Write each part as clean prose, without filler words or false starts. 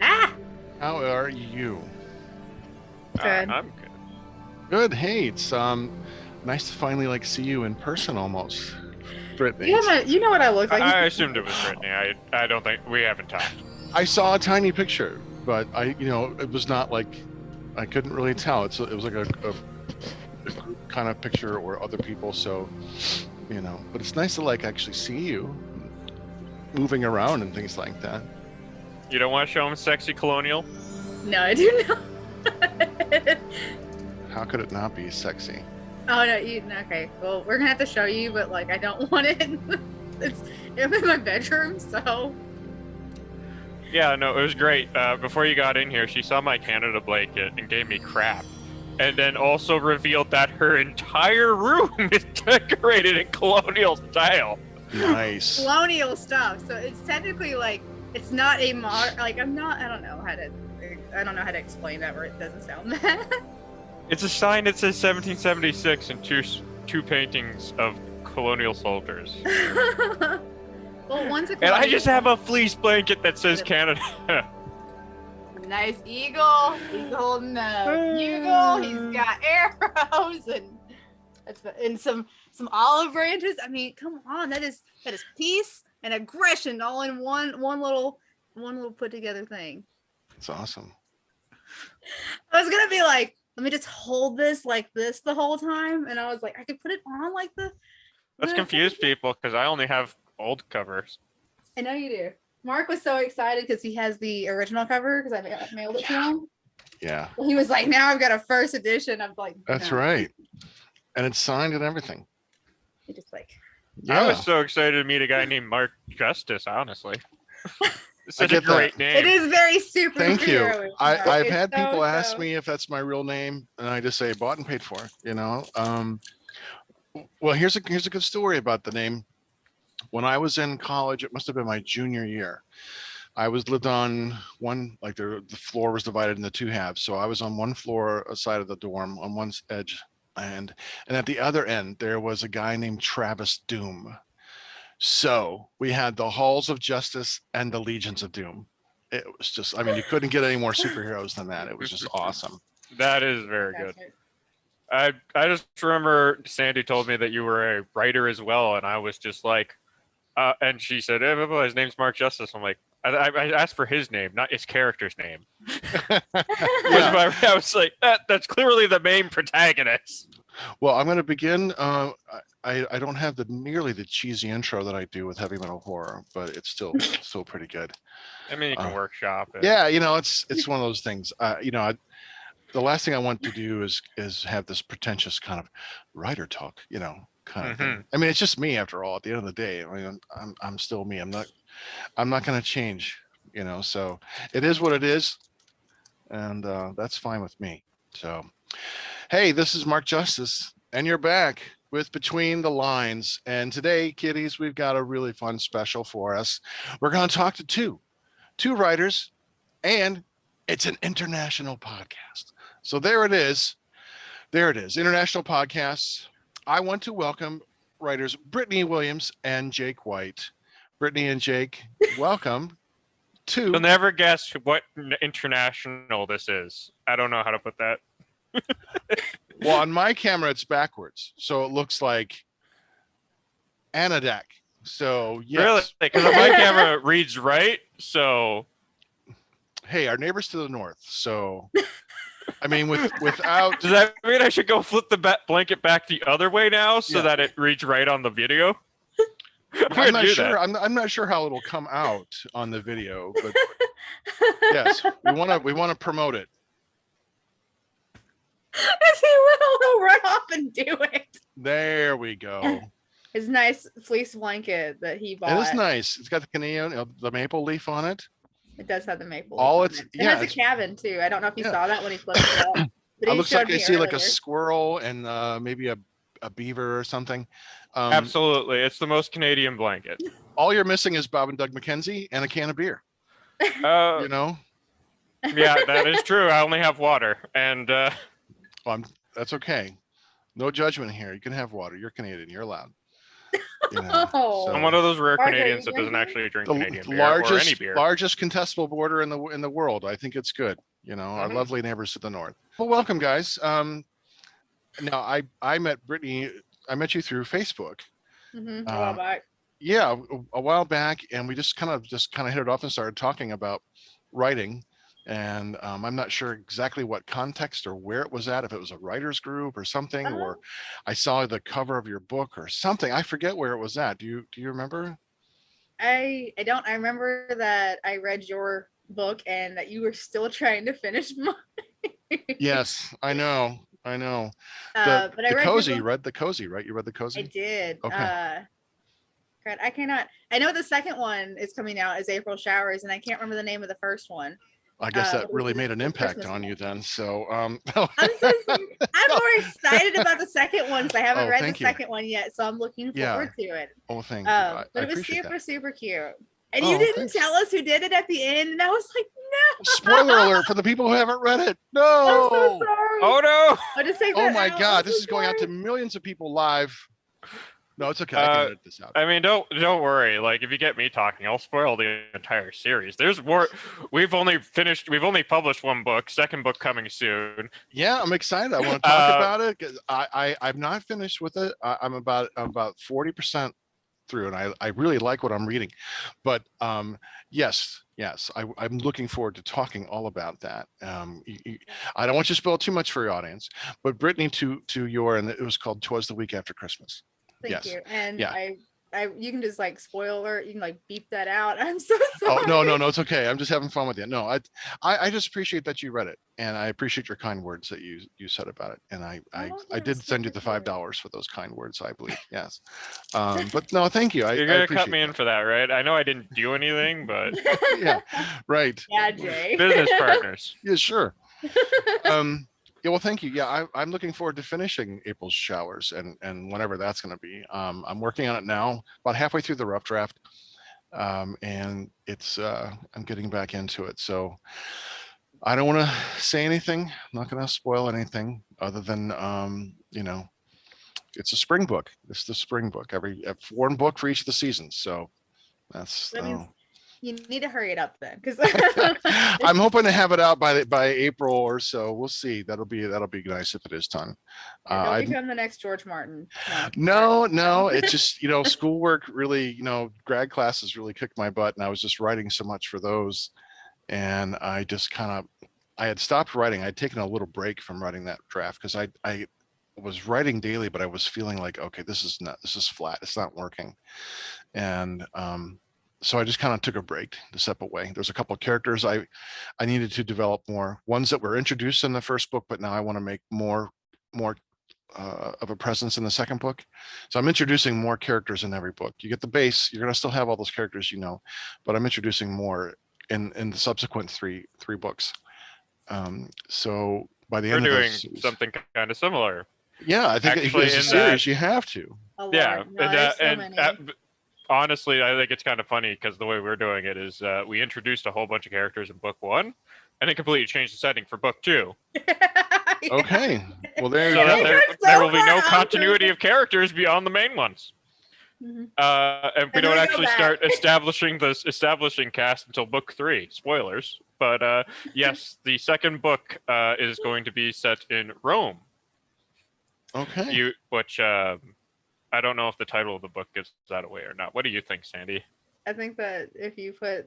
Ah! How are you? Good. I'm good. Good. Hey, it's nice to finally see you in person almost, Brittany. You know what I look like. I assumed it was Brittany. I don't think we haven't talked. I saw a tiny picture, but it was not I couldn't really tell. It was like a group kind of picture or other people. So, but it's nice to actually see you moving around and things like that. You don't want to show him sexy colonial? No, I do not. How could it not be sexy? Oh no, okay. Well, we're gonna have to show you, but I don't want it. It's in my bedroom, so. Yeah, no, it was great. Before you got in here, she saw my Canada blanket and gave me crap. And then also revealed that her entire room is decorated in colonial style. Nice. Colonial stuff. So it's technically it's not a I don't know how to explain that where it doesn't sound bad. It's a sign that says 1776 and two paintings of colonial soldiers. Well, one's a And I just have a fleece blanket that says Canada. Nice eagle. He's holding a bugle. He's got arrows and some olive branches. I mean, come on, that is peace and aggression all in one little put together thing. It's awesome. I was gonna be like, let me just hold this like this the whole time, and I was like, I could put it on like the. Let's confuse people because I only have old covers. I know you do. Mark was so excited because he has the original cover because I mailed it to him. Yeah. Well, he was like, now I've got a first edition. I'm like, That's no. right. And it's signed and everything. He just Yeah. I was so excited to meet a guy named Mark Justice, honestly. It's such I a get great that. name. It is very super. Thank you. I've It's had people ask so. me if that's my real name, and I just say bought and paid for. Well, here's a good story about the name. When I was in college, it must have been my junior year. I lived on one, the floor was divided into two halves. So I was on one floor side of the dorm on one edge, and at the other end there was a guy named Travis Doom. So we had the Halls of Justice and the Legions of Doom. It was just, you couldn't get any more superheroes than that. It was just awesome. That is very good. I just remember Sandy told me that you were a writer as well, and I was just like, and she said, hey, his name's Mark Justice. I'm like, I asked for his name, not his character's name. Yeah. I was like, that's clearly the main protagonist. Well, I'm going to begin. I don't have nearly the cheesy intro that I do with heavy metal horror, but it's still pretty good. I mean, you can workshop it. Yeah, it's one of those things. The last thing I want to do is have this pretentious kind of writer talk, kind of thing. I mean, it's just me after all. At the end of the day, I'm still me. I'm not going to change, So it is what it is, and that's fine with me. So, hey, this is Mark Justice, and you're back with Between the Lines. And today, kiddies, we've got a really fun special for us. We're going to talk to two writers, and it's an international podcast. So there it is. International podcasts. I want to welcome writers Brittany Williams and Jake White. Brittany and Jake, welcome to. You'll never guess what international this is. I don't know how to put that. Well, on my camera, it's backwards. So it looks like Anadak. So, yes. Really? Because my camera reads right. So. Hey, our neighbors to the north. So, without. Does that mean I should go flip the blanket back the other way now so that it reads right on the video? I'm not sure. I'm not sure how it'll come out on the video, but yes, we want to promote it. Yes, he will. He'll run off and do it. There we go. His nice fleece blanket that he bought. It is nice. It's got the Canadian, the maple leaf on it. It does have the maple. It has a cabin too. I don't know if you saw that when he flipped it up. It looks like I see like a squirrel and maybe a beaver or something. Absolutely, it's the most Canadian blanket. All you're missing is Bob and Doug McKenzie and a can of beer. Yeah, that is true. I only have water, and that's okay. No judgment here. You can have water. You're Canadian. You're allowed. You know, Oh. I'm one of those rare Mark, are you Canadians that doesn't drinking? actually drink the Canadian beer or any largest beer. contestable border in the world. I think it's good. You know, our Mhm. lovely neighbors to the north. Well, welcome, guys. Now I met Brittany. I met you through Facebook. A while back. Yeah, a while back, and we just kind of hit it off and started talking about writing. And I'm not sure exactly what context or where it was at, if it was a writers group or something, or I saw the cover of your book or something. I forget where it was at. Do you remember? I don't. I remember that I read your book and that you were still trying to finish mine. Yes, I know. But I The read cozy. your You book. read the cozy, right? You read the I cozy? did. Okay. God, I cannot. I know the second one is coming out as April Showers, and I can't remember the name of the first one. I guess that But really it's made an the impact Christmas on one. you then. So I'm so sorry. I'm more excited about the second one because I haven't Oh, read the thank you. second one yet, so I'm looking Yeah. forward to it. Oh, thank you. I But it was appreciate super, that. super cute. And Oh, you didn't thanks. tell us who did it at the end, and I was like, no. Spoiler alert for the people who haven't read it. I'm so No. sorry. Oh no! I just take Oh that my out. God, I'm this so is going out to sorry. millions of people live. No, it's okay. I can edit this out. I mean, don't worry. Like, if you get me talking, I'll spoil the entire series. There's more. We've only published one book. Second book coming soon. Yeah, I'm excited. I want to talk about it. 'Cause I'm not finished with it. I'm about 40% through, and I really like what I'm reading. But yes, I'm looking forward to talking all about that. I don't want you to spoil too much for your audience, but Brittany, to your, and it was called "'Twas the Week After Christmas." Thank Yes. you. And Yeah. you can just like spoiler, you can like beep that out. I'm so Oh sorry. no, it's okay. I'm just having fun with you. No, I just appreciate that you read it, and I appreciate your kind words that you said about it. And I It did was send you super the cute. $5 for those kind words, I believe. Yes. But no, thank you. You're I gonna appreciate cut me in that. for that, right? I know I didn't do anything, but Yeah. Right. Yeah, Jay. business partners. Yeah. Sure. Yeah, well, thank you. Yeah, I'm looking forward to finishing April's Showers and whenever that's going to be. I'm working on it now, about halfway through the rough draft, and it's I'm getting back into it. So I don't want to say anything. I'm not going to spoil anything other than it's a spring book. It's the spring book. One book for each of the seasons. So that's. That means you need to hurry it up then, because I'm hoping to have it out by April or so. We'll see. That'll be nice if it is done. don't become the next George Martin. No. It's just schoolwork really. Grad classes really kicked my butt, and I was just writing so much for those, and I just I had stopped writing. I'd taken a little break from writing that draft because I was writing daily, but I was feeling like, okay, this is flat. It's not working, and so I just kind of took a break to step away. There's a couple of characters I needed to develop more, ones that were introduced in the first book, but now I want to make more of a presence in the second book. So I'm introducing more characters in every book. You get the base, you're going to still have all those characters, but I'm introducing more in the subsequent three books. So by the We're end of doing this series, something kind of similar. yeah, I think Actually, as a in series that- you have to. Oh, Yeah, Lord. No, there's so many. Honestly, I think it's kind of funny because the way we're doing it is we introduced a whole bunch of characters in book one, and then completely changed the setting for book two. Okay, well there you So go. that there will be no continuity of characters beyond the main ones. Mhm. And we And don't we go actually back. start establishing cast until book three. Spoilers, but yes, the second book is going to be set in Rome. Okay. Which I don't know if the title of the book gives that away or not. What do you think, Sandy? I think that if you put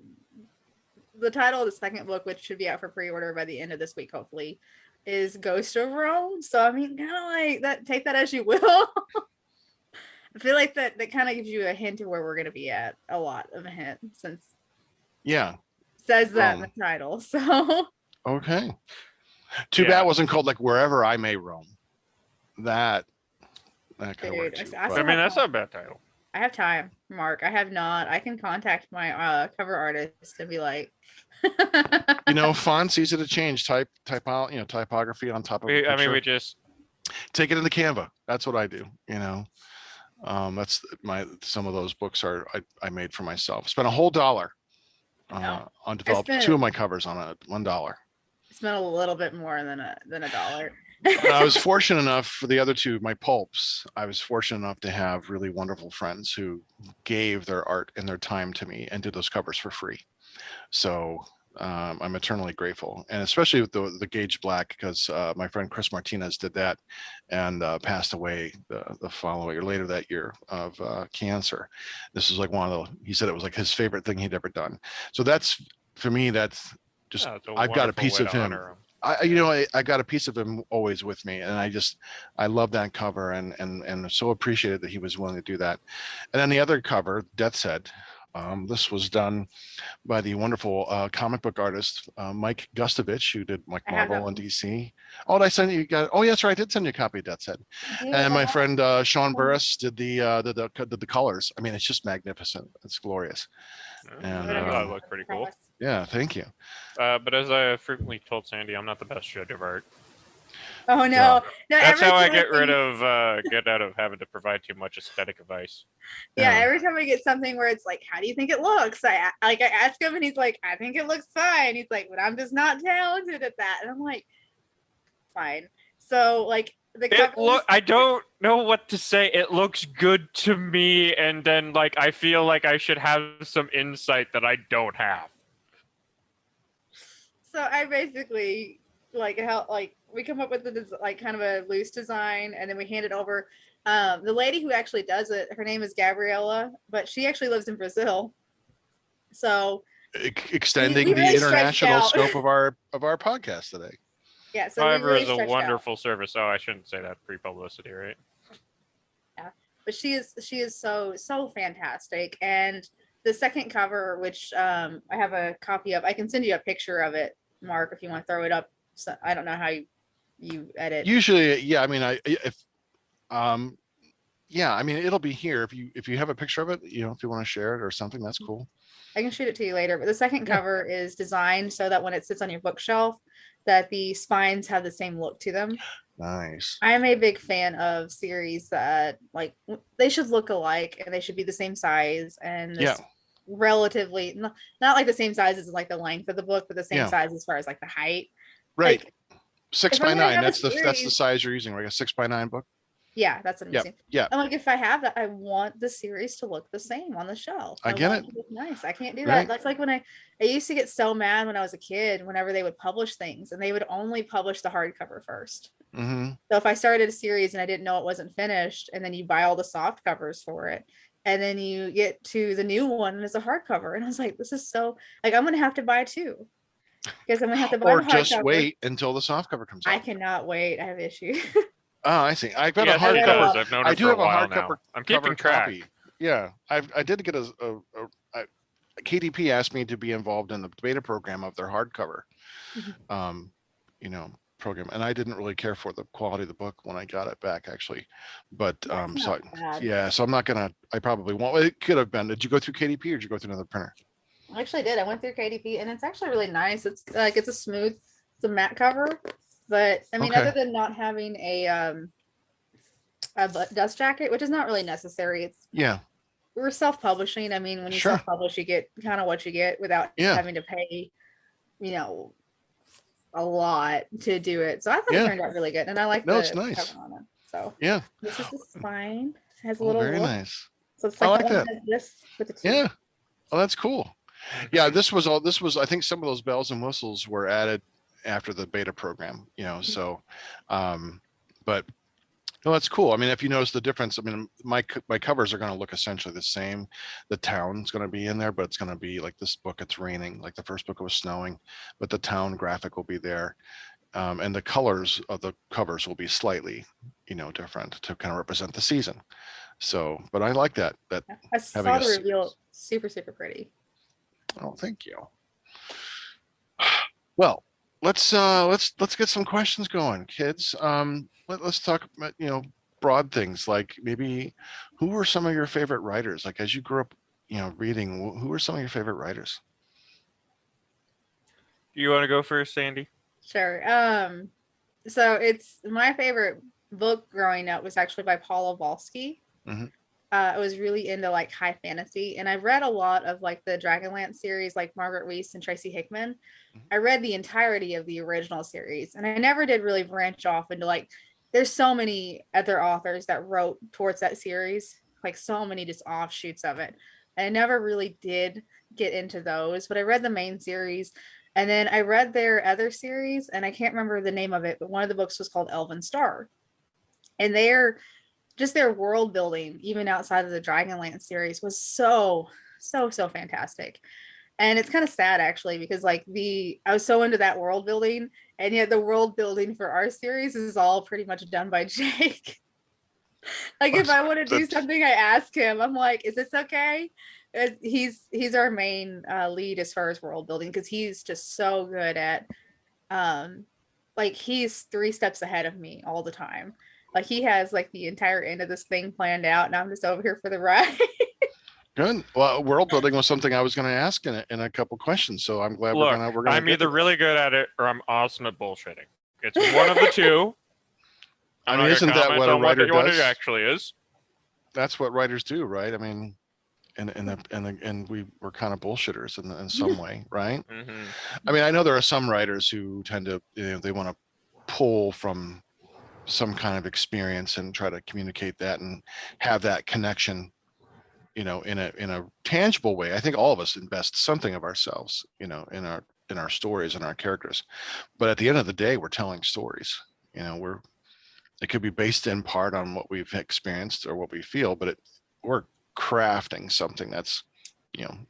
the title of the second book, which should be out for pre-order by the end of this week, hopefully, is Ghost of Rome. So I mean, kind of like that. Take that as you will. I feel like that kind of gives you a hint of where we're going to be at. A lot of a hint, since Yeah. it says that in the title. So Okay. Too bad it wasn't called like Wherever I May Roam. That kind of works. I mean, that's not a bad title. I have time, Mark. I have not. I can contact my cover artist and be like, font's easy to change. Typography on top of. I mean, we just take it into Canva. That's what I do. That's some of those books I made for myself. Spent a whole $1 on developing two of my covers on $1. Spent a little bit more than a dollar. I was fortunate enough for the other two, my pulps. I was fortunate enough to have really wonderful friends who gave their art and their time to me and did those covers for free. So I'm eternally grateful, and especially with the Gage Black, because my friend Chris Martinez did that and passed away the following or later that year of cancer. This was like one of the. He said it was like his favorite thing he'd ever done. So that's for me. That's just Yeah, it's a I've got a wonderful piece way of to him. honor him. I got a piece of him always with me, and I love that cover, and so appreciated that he was willing to do that. And then the other cover, Death's Head. This was done by the wonderful comic book artist Mike Gustovich, who did like I have that Marvel and one. DC. Oh, did I send you? Oh, yes, right. I did send you a copy of Death's Head. And my friend Sean Burris did the colors. I mean, it's just magnificent. It's glorious. And I thought it looked pretty cool. yeah, thank you. But as I have frequently told Sandy, I'm not the best judge of art. Oh no, Yeah. no! That's every how I time get out of having to provide too much aesthetic advice. Yeah, Yeah. every time I get something where it's like, "How do you think it looks?" I ask him, and he's like, "I think it looks fine." He's like, "But I'm just not talented at that," and I'm like, "Fine." So like I don't know what to say. It looks good to me, and then like I feel like I should have some insight that I don't have. So I basically we come up with like kind of a loose design, and then we hand it over. The lady who actually does it, her name is Gabriella, but she actually lives in Brazil. So Extending we the really stretched international out. scope of our podcast today. Yeah, so we Fiverr really is a stretched out. wonderful service. Oh, I shouldn't say that pre-publicity, right? Yeah, but she is so fantastic. And the second cover, which I have a copy of, I can send you a picture of it, Mark, if you want to throw it up. So I don't know how you edit. Usually, yeah. I mean, yeah. I mean, it'll be here if you have a picture of it. You know, if you want to share it or something, that's cool. I can shoot it to you later. But the second cover is designed so that when it sits on your bookshelf, that the spines have the same look to them. Nice. I am a big fan of series that like they should look alike and they should be the same size and relatively not like the same size as like the length of the book, but the same size as far as like the height. Right. Like, 6x9. That's the size you're using, right? A 6x9 book. Yeah, that's what I'm using. Yeah. I'm like, if I have that, I want the series to look the same on the shelf. I get want it. To look nice. I can't do that. That's like when I used to get so mad when I was a kid whenever they would publish things and they would only publish the hardcover first. Mm-hmm. So if I started a series and I didn't know it wasn't finished, and then you buy all the soft covers for it, and then you get to the new one and it's a hardcover, and I was like, this is so like I'm gonna have to buy two because I'm gonna have to buy. Or just wait until the softcover comes out. I cannot wait. I have issues. Oh, I see. I've got a hardcover. I've known I her do for have a a while hardcover. Now. I'm keeping track. Copy. Yeah, I did get a KDP asked me to be involved in the beta program of their hardcover, program, and I didn't really care for the quality of the book when I got it back, actually. But so I'm not gonna. I probably won't. It could have been. Did you go through KDP or did you go through another printer? I actually did. I went through KDP, and it's actually really nice. It's like it's a matte cover. But I mean, other than not having a dust jacket, which is not really necessary, we're self-publishing. I mean, when you self-publish, you get kind of what you get without having to pay, a lot to do it. So I thought it turned out really good, and I like it's nice. cover on it. So this is the spine. It has a little very look. nice. So it's like I like that. This with the two. Yeah. Oh, that's cool. Yeah, this was I think some of those bells and whistles were added after the beta program, so but no, that's cool. I mean, if you notice the difference, I mean, my covers are going to look essentially the same. The town's going to be in there, but it's going to be like this book, it's raining, like the first book it was snowing, but the town graphic will be there. And the colors of the covers will be slightly, different to kind of represent the season. So, but I like that I saw the reveal. Super pretty. Oh, thank you. Well, let's get some questions going, kids. Let's talk about broad things like maybe who were some of your favorite writers? Like as you grew up, reading, who were some of your favorite writers? You want to go first, Sandy? Sure. So it's my favorite book growing up was actually by Paul Ovalsky. I was really into like high fantasy, and I read a lot of like the Dragonlance series, like Margaret Weis and Tracy Hickman. I read the entirety of the original series, and I never did really branch off into like, there's so many other authors that wrote towards that series, like so many just offshoots of it. And I never really did get into those, but I read the main series, and then I read their other series, and I can't remember the name of it, but one of the books was called Elven Star. And their world building, even outside of the Dragonlance series, was so fantastic. And it's kind of sad actually, because like I was so into that world building, and yet the world building for our series is all pretty much done by Jake. Like if I want to do something, I ask him. I'm like, "Is this okay?" He's our main lead as far as world building, because he's just so good at like he's 3 steps ahead of me all the time. Like he has like the entire end of this thing planned out, and I'm just over here for the ride. Good. Well, world building was something I was going to ask in a couple questions, so I'm glad Look, we're gonna. I'm either really good at it or I'm awesome at bullshitting. It's one of the two. I mean, isn't that what a writer does? What it actually is. That's what writers do, right? I mean, and we're kind of bullshitters in some way, right? Mm-hmm. I mean, I know there are some writers who tend to, they want to pull from some kind of experience and try to communicate that and have that connection, in a tangible way. I think all of us invest something of ourselves, in our stories and our characters. But at the end of the day, we're telling stories. It could be based in part on what we've experienced or what we feel, but we're crafting something that's,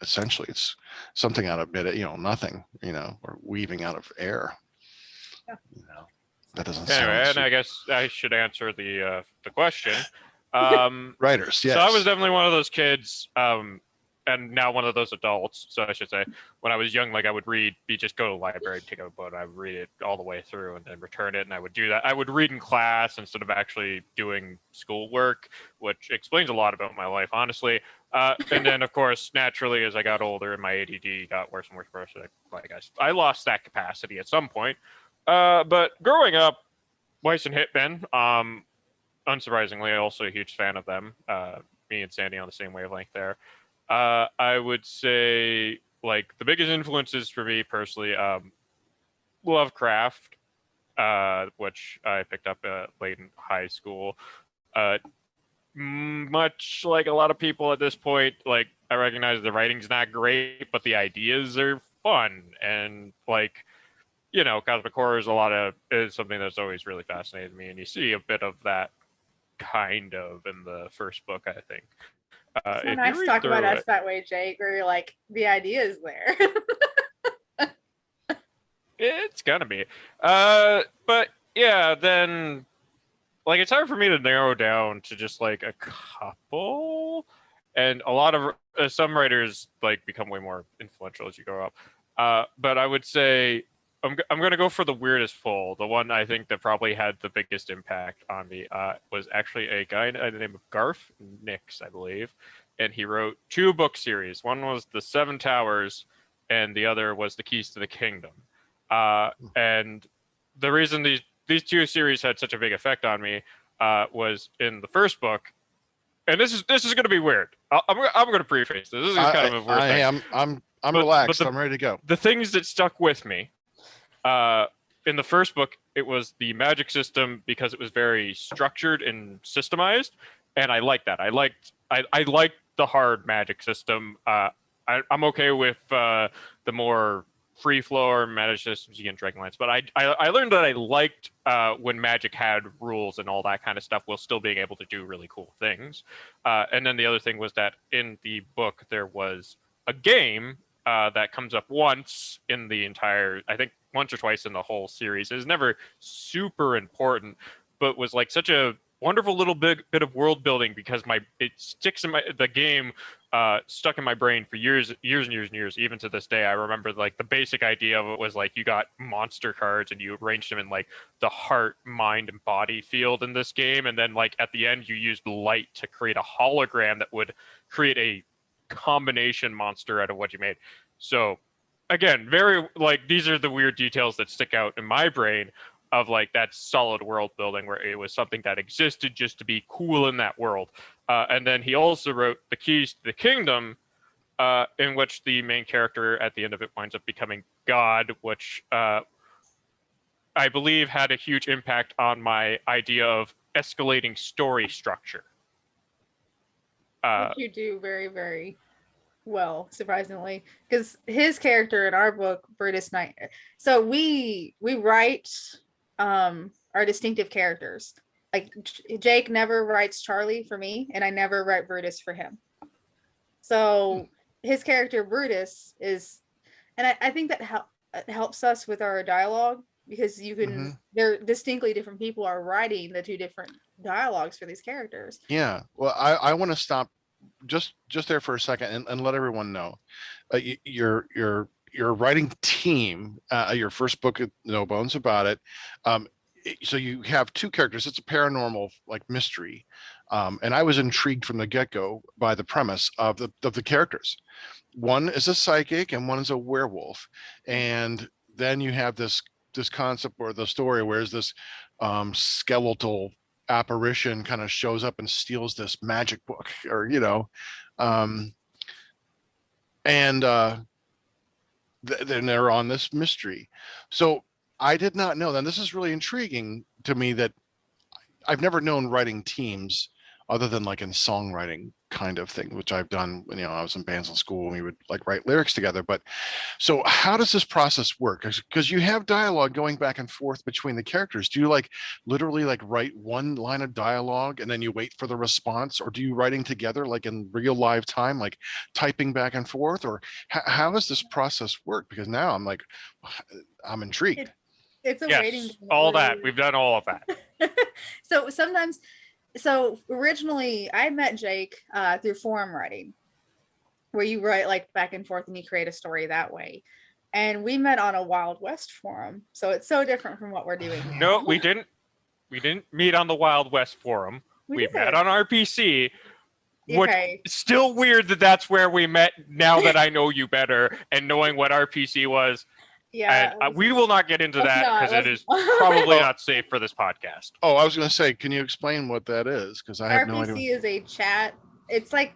essentially it's something out of nothing, or weaving out of air. That doesn't sound. Anyway, and I guess I should answer the question. Writers, yes. So I was definitely one of those kids, and now one of those adults. So I should say, when I was young, like I would just go to the library, take a book, I would read it all the way through, and then return it. And I would do that. I would read in class instead of actually doing schoolwork, which explains a lot about my life, honestly. And then, of course, naturally, as I got older and my ADD got worse and worse, I lost that capacity at some point. But growing up, Weiss and Hitman, unsurprisingly, also a huge fan of them. Me and Sandy on the same wavelength there. I would say, like, the biggest influences for me personally, Lovecraft, which I picked up late in high school. Much like a lot of people at this point, like, I recognize the writing's not great, but the ideas are fun. And, like, cosmic horror is something that's always really fascinated me. And you see a bit of that kind of in the first book, I think. It's so nice to talk about us that way, Jake, where you're like, the idea is there. It's gonna be. But yeah, then, like, it's hard for me to narrow down to just like a couple. And a lot of some writers like become way more influential as you grow up. But I would say I'm going to go for the weirdest pull. The one I think that probably had the biggest impact on me was actually a guy by the name of Garth Nix, I believe. And he wrote 2 book series. One was The Seven Towers, and the other was The Keys to the Kingdom. And the reason these 2 series had such a big effect on me was in the first book. And this is going to be weird. I'm going to preface this. This is kind of a weird thing. I'm relaxed. I'm ready to go. The things that stuck with me. In the first book, it was the magic system because it was very structured and systemized, and I liked that. I liked the hard magic system. I'm okay with the more free flow magic systems you get in Dragonlance, but I learned that I liked when magic had rules and all that kind of stuff while still being able to do really cool things. And then the other thing was that in the book there was a game that comes up once in the entire, I think once or twice in the whole series. It was never super important, but was like such a wonderful little bit of world building because it sticks in the game stuck in my brain for years. Even to this day, I remember like the basic idea of it was like you got monster cards and you arranged them in like the heart, mind, and body field in this game, and then like at the end you used light to create a hologram that would create a combination monster out of what you made. So again, very like these are the weird details that stick out in my brain. of like that solid world building where it was something that existed just to be cool in that world. And then he also wrote The Keys to the Kingdom, in which the main character at the end of it winds up becoming God, which I believe had a huge impact on my idea of escalating story structure. Which you do very, very well, surprisingly, because his character in our book, Brittanys Name. So we write our distinctive characters. Like Jake never writes Charlie for me, and I never write Brutus for him. So his character Brutus is, and I think that helps us with our dialogue, because you can they're distinctly different people are writing the two different dialogues for these characters. Yeah. Well, I want to stop just there for a second and let everyone know your writing team, your first book, No Bones About It. So you have two characters. It's a paranormal like mystery, and I was intrigued from the get-go by the premise of the characters. One is a psychic and one is a werewolf, and then you have this concept or the story where this skeletal apparition kind of shows up and steals this magic book, or and then they're on this mystery. So I did not know. Then this is really intriguing to me, that I've never known writing teams other than like in songwriting kind of thing, which I've done when I was in bands in school and we would like write lyrics together. But so how does this process work? Because you have dialogue going back and forth between the characters. Do you like literally like write one line of dialogue and then you wait for the response, or do you writing together like in real live time, like typing back and forth, or how does this process work? Because now I'm intrigued. It's a waiting game. All that we've done all of that. So originally I met Jake through forum writing, where you write like back and forth and you create a story that way. And we met on a Wild West forum. So it's so different from what we're doing now. No, we didn't meet on the Wild West forum. We met on RPC. Okay. Which still weird that that's where we met, now that I know you better and knowing what RPC was. Yeah. And we will not get into that because it is probably not safe for this podcast. Oh, I was going to say, can you explain what that is? Because I have no idea. RPC is a chat. It's like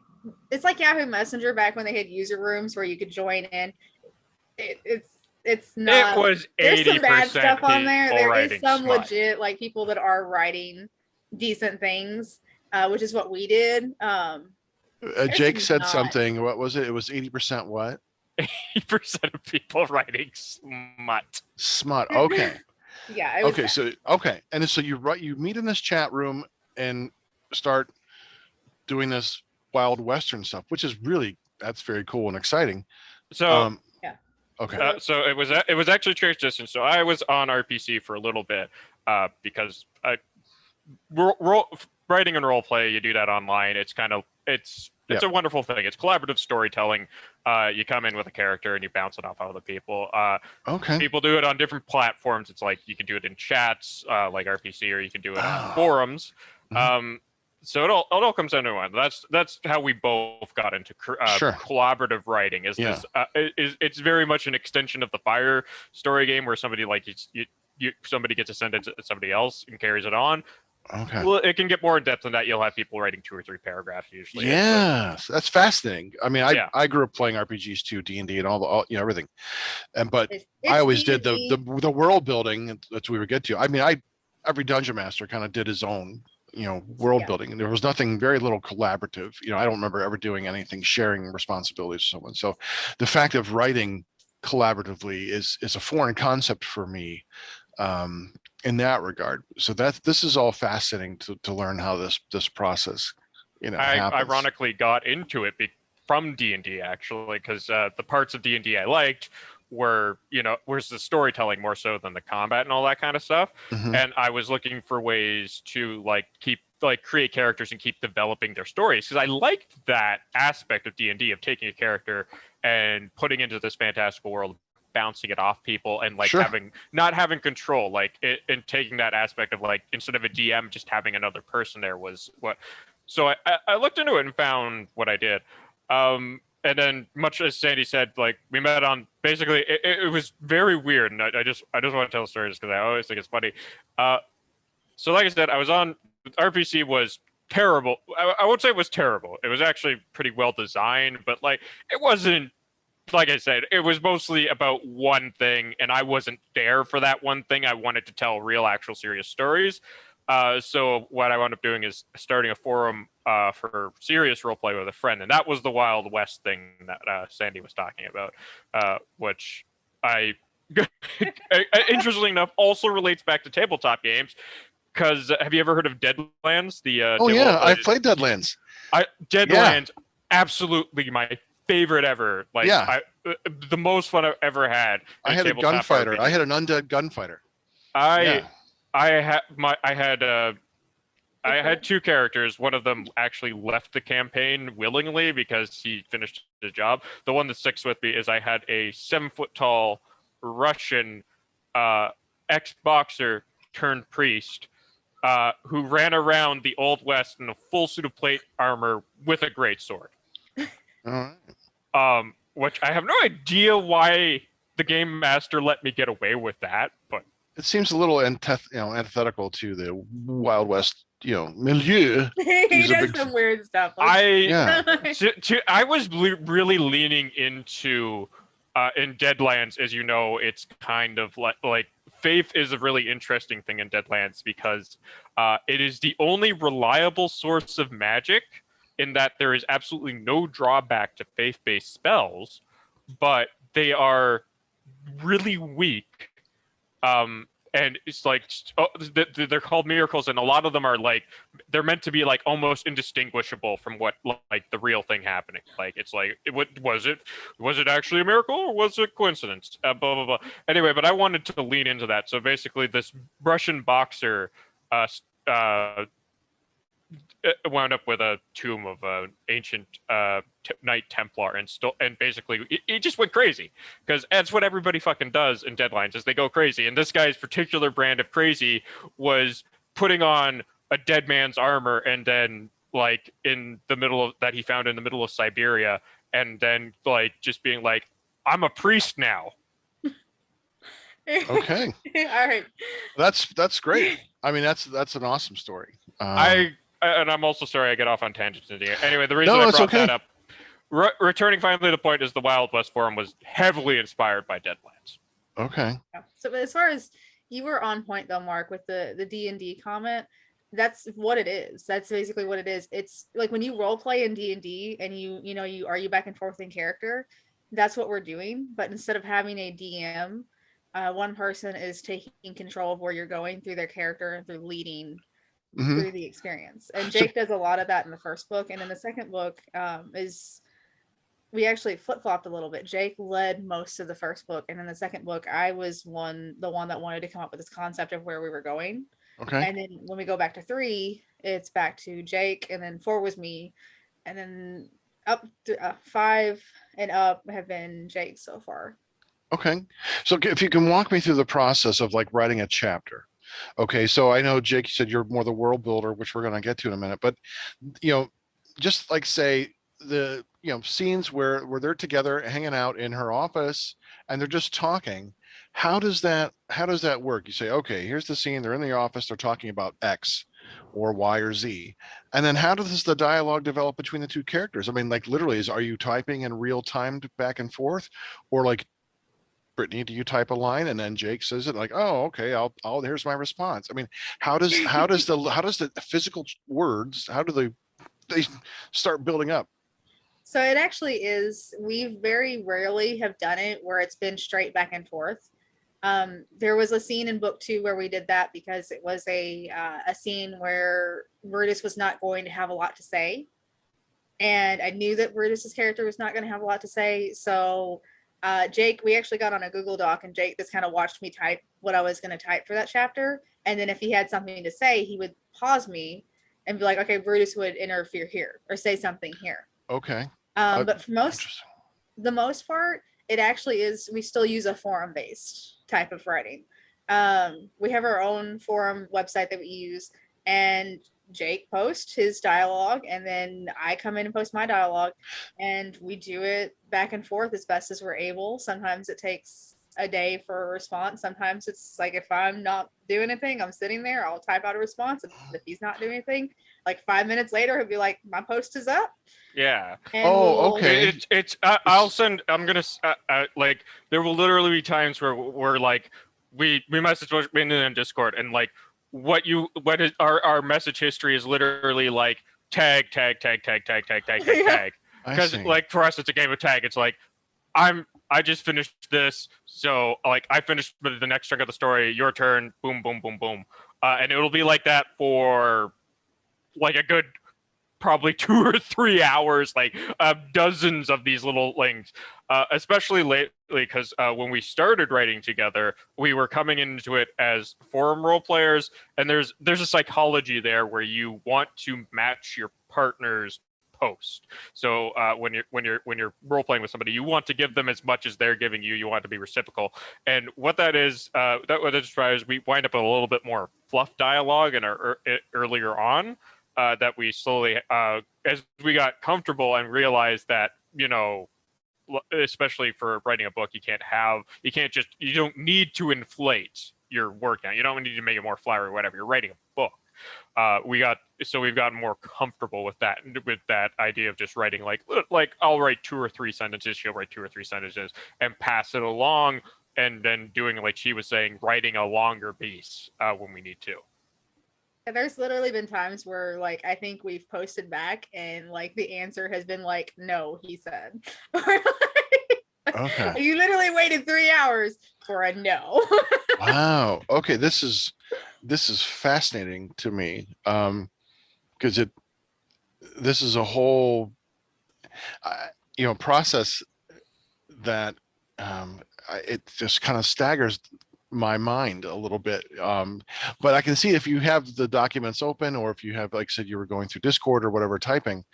Yahoo Messenger back when they had user rooms where you could join in. It's not. It was 80% there's some bad stuff on there. There is some smut. legit like people that are writing decent things, which is what we did. Jake said something. What was it? It was 80% what? 80% of people writing smut. Smut. Okay. Yeah. Okay. So and so you meet in this chat room and start doing this Wild Western stuff, which is that's very cool and exciting. So yeah. Okay. So it was actually trace distance. So I was on RPC for a little bit because writing and role play, you do that online. It's a wonderful thing. It's collaborative storytelling. You come in with a character and you bounce it off other people. Okay. People do it on different platforms. It's like you can do it in chats like RPC, or you can do it on forums. Mm-hmm. So it all comes down to one. That's how we both got into collaborative writing. It's very much an extension of the Fire story game, where somebody somebody gets a sentence at somebody else and carries it on. Okay. Well, it can get more in depth than that. You'll have people writing 2 or 3 paragraphs usually. Yes, that's fascinating. I mean, I grew up playing RPGs too, D&D and all everything, but I always did the world building. That's what we would get to. I mean, every dungeon master kind of did his own world building, and there was very little collaborative. I don't remember ever doing anything sharing responsibilities with someone. So the fact of writing collaboratively is a foreign concept for me. In that regard. So this is all fascinating to learn how this process, I happens. ironically got into it from D&D actually, because the parts of D&D I liked were the storytelling more so than the combat and all that kind of stuff. Mm-hmm. And I was looking for ways to create characters and keep developing their stories, because I liked that aspect of D&D of taking a character and putting into this fantastical world, bouncing it off people, and not having control, and taking that aspect of instead of a DM just having another person there was what. So I looked into it and found what I did, and and then much as Sandy said, like we met on basically it was very weird, and I just want to tell a story just because I always think it's funny. So like I said, I was on RPC was terrible. I won't say it was terrible. It was actually pretty well designed, but like it wasn't. Like I said, it was mostly about one thing, and I wasn't there for that one thing. I wanted to tell real, actual, serious stories. So what I wound up doing is starting a forum for serious roleplay with a friend, and that was the Wild West thing that Sandy was talking about, which I, interestingly enough, also relates back to tabletop games. Because have you ever heard of Deadlands? Oh yeah, I've played Deadlands. Deadlands, absolutely my favorite ever. Like, yeah, the most fun I've ever had. I had a gunfighter. I had an undead gunfighter. I had two characters. One of them actually left the campaign willingly because he finished his job. The one that sticks with me is I had a 7-foot-tall Russian ex-boxer turned priest who ran around the Old West in a full suit of plate armor with a greatsword. Which I have no idea why the game master let me get away with that, but it seems a little antithetical to the Wild West, milieu. He does some weird stuff. I was really leaning into in Deadlands, as you know, it's kind of like faith is a really interesting thing in Deadlands because it is the only reliable source of magic in that there is absolutely no drawback to faith-based spells, but they are really weak. And it's like they're called miracles, and a lot of them are like they're meant to be like almost indistinguishable from what like the real thing happening. Like it's like was it actually a miracle or was it coincidence? Blah blah blah. Anyway, but I wanted to lean into that. So basically, this Russian boxer wound up with a tomb of an ancient Knight Templar, and basically it just went crazy because that's what everybody fucking does in Deadlands is they go crazy. And this guy's particular brand of crazy was putting on a dead man's armor and then like in the middle of that he found in the middle of Siberia, and then like just being like, I'm a priest now. Okay. All right. That's great. I mean, that's an awesome story. And I'm also sorry I get off on tangents. Anyway, the reason I brought that up, returning finally to the point, is the Wild West Forum was heavily inspired by Deadlands. Okay. So as far as you were on point though, Mark, with the D&D comment, that's what it is. That's basically what it is. It's like when you role play in D&D and you argue back and forth in character, that's what we're doing. But instead of having a DM, one person is taking control of where you're going through their character and through leading through the experience. And Jake does a lot of that in the first book, and then the second book is we actually flip-flopped a little bit. Jake led most of the first book, and in the second book I was the one that wanted to come up with this concept of where we were going. Okay. And then when we go back to 3, it's back to Jake, and then 4 was me, and then up to 5 and up have been Jake so far. Okay. So if you can walk me through the process of like writing a chapter. Okay, so I know Jake, you said you're more the world builder, which we're going to get to in a minute, but just like say the scenes where they're together hanging out in her office and they're just talking. How does that work? You say, okay, here's the scene, they're in the office, they're talking about X or Y or Z, and then how does the dialogue develop between the two characters? I mean, like literally, are you typing in real time back and forth, or like, Brittany, do you type a line and then Jake says it like, oh, okay, I'll here's my response. I mean, how does the physical words, how do they start building up? So it actually is, we very rarely have done it where it's been straight back and forth. There was a scene in book 2 where we did that because it was a scene where Brutus was not going to have a lot to say. And I knew that Brutus's character was not going to have a lot to say. So Jake, we actually got on a Google Doc, and Jake just kind of watched me type what I was going to type for that chapter. And then if he had something to say, he would pause me and be like, okay, Brutus would interfere here or say something here. Okay. But for the most part, it actually is, we still use a forum-based type of writing. We have our own forum website that we use, and Jake post his dialogue, and then I come in and post my dialogue, and we do it back and forth as best as we're able. Sometimes it takes a day for a response. Sometimes it's like if I'm not doing anything, I'm sitting there, I'll type out a response. And if he's not doing anything, like 5 minutes later, he'll be like, "My post is up." Yeah. And okay. I'll send. I'm gonna like. There will literally be times where we're like, we message in Discord, and like what is our message history is literally like tag tag tag tag tag tag tag tag tag. Because like for us, it's a game of tag. It's like I just finished this, so like I finished the next chunk of the story. Your turn. Boom boom boom boom. And it'll be like that for like a good probably 2 or 3 hours, like dozens of these little things, especially lately because when we started writing together, we were coming into it as forum role players, and there's a psychology there where you want to match your partner's post. So when you're role playing with somebody, you want to give them as much as they're giving you. You want to be reciprocal, and what that is, what that describes, we wind up with a little bit more fluff dialogue in our earlier on. That we slowly, as we got comfortable and realized that, you know, especially for writing a book, you don't need to inflate your work now. You don't need to make it more flowery or whatever. You're writing a book. We've gotten more comfortable with that idea of just writing like I'll write 2 or 3 sentences, she'll write 2 or 3 sentences and pass it along, and then doing, like she was saying, writing a longer piece when we need to. There's literally been times where like I think we've posted back and like the answer has been like, "No," he said. Okay. You literally waited 3 hours for a no. Wow. Okay, this is fascinating to me, because this is a whole process that it just kind of staggers my mind a little bit, but I can see if you have the documents open, or if you have, like I said, you were going through Discord or whatever typing,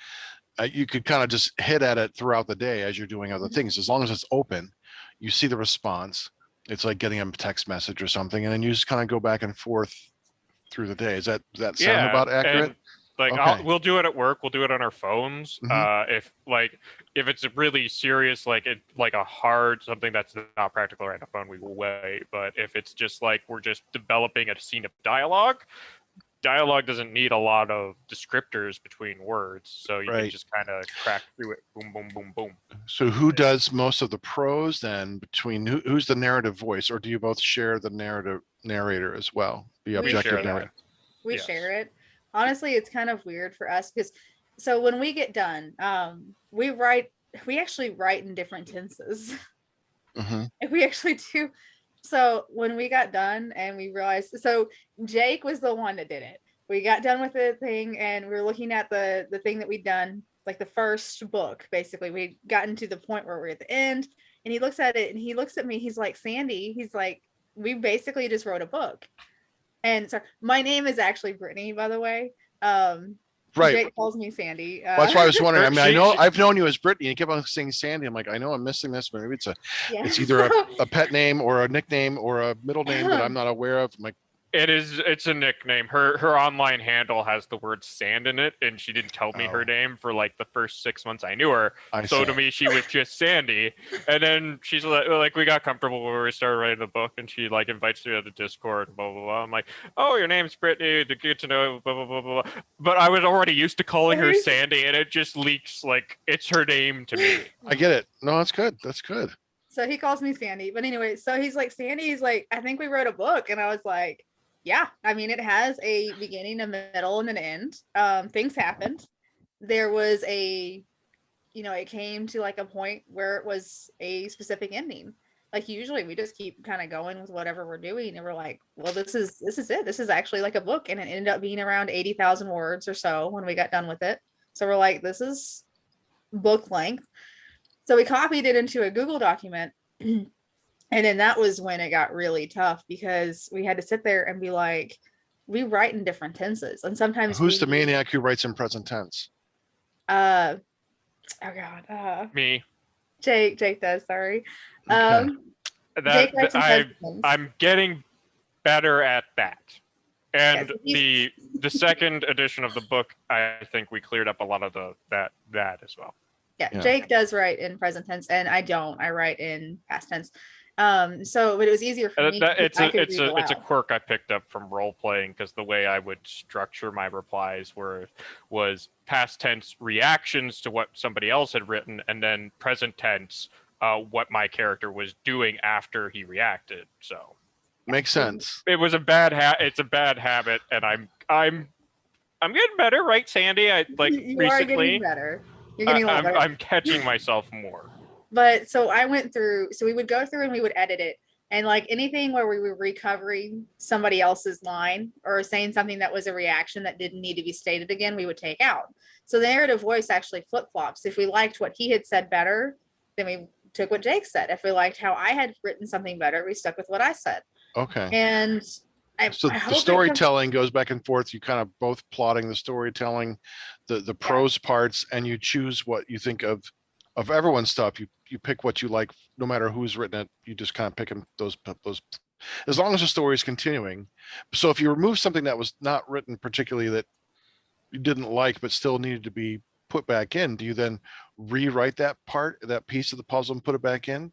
you could kind of just hit at it throughout the day as you're doing other things. As long as it's open, you see the response. It's like getting a text message or something, and then you just kind of go back and forth through the day. Does that sound about accurate? And like Okay. we'll do it at work. We'll do it on our phones. If it's a really serious, like a hard something that's not practical right on a phone, we will wait. But if it's just like we're just developing a scene of dialogue doesn't need a lot of descriptors between words, so you can just kind of crack through it. Boom, boom, boom, boom. So who does most of the prose then? Between who's the narrative voice, or do you both share the narrator as well? The objective narrator. We share it. Honestly, it's kind of weird for us because so when we get done, we actually write in different tenses. We actually do. So when we got done and we realized, so Jake was the one that did it. We got done with the thing and we were looking at the thing that we'd done, like the first book, basically. We'd gotten to the point where we're at the end, and he looks at it and he looks at me. He's like, "Sandy," he's like, "we basically just wrote a book." And so my name is actually Brittany, by the way. Right. Jake calls me Sandy. That's why I was wondering. I mean, I've known you as Brittany. You kept on saying Sandy. I'm like, I know I'm missing this, but maybe it's either a pet name or a nickname or a middle name that I'm not aware of. I'm like, it's a nickname. Her online handle has the word sand in it, and she didn't tell me her name for like the first 6 months I knew her. To me, she was just Sandy. And then she's like, we got comfortable when we started writing the book, and she like invites me to the Discord, blah blah blah. I'm like, "Oh, your name's Brittany, good to know," blah blah blah blah. But I was already used to calling her Sandy, and it just leaks like it's her name to me. I get it. No, that's good. That's good. So he calls me Sandy. But anyway, so he's like, "Sandy," he's like, "I think we wrote a book." And I was like, yeah, I mean, it has a beginning, a middle, and an end. Things happened. There was it came to like a point where it was a specific ending. Like usually we just keep kind of going with whatever we're doing, and we're like, well, this is it. This is actually like a book, and it ended up being around 80,000 words or so when we got done with it. So we're like, this is book length. So we copied it into a Google document. And then that was when it got really tough because we had to sit there and be like, we write in different tenses. And sometimes who's the maniac who writes in present tense? Oh God. Me. Jake does, sorry. Okay. I'm getting better at that. And Yes, the second edition of the book, I think we cleared up a lot of that as well. yeah, Yeah. Jake does write in present tense, and I don't. I write in past tense. So, but it was easier for me because I could read It's a aloud. quirk I picked up from role playing, because the way I would structure my replies was past tense reactions to what somebody else had written, and then present tense what my character was doing after he reacted. So Makes sense. it was it's a bad habit, and I'm getting better, right, Sandy? I like You are getting recently better. You're getting a lot better. I'm catching myself more. But so I went through, so we would go through and we would edit it. And like anything where we were recovering somebody else's line or saying something that was a reaction that didn't need to be stated again, we would take out. So the narrative voice actually flip flops. If we liked what he had said better, then we took what Jake said. If we liked how I had written something better, we stuck with what I said. Okay. And So I the hope storytelling goes back and forth. You kind of both plotting the storytelling, the prose parts, and you choose what you think of everyone's stuff. You pick what you like, no matter who's written it. You just kind of pick them those as long as the story is continuing. So if you remove something that was not written particularly that you didn't like but still needed to be put back in, do you then rewrite that piece of the puzzle and put it back in?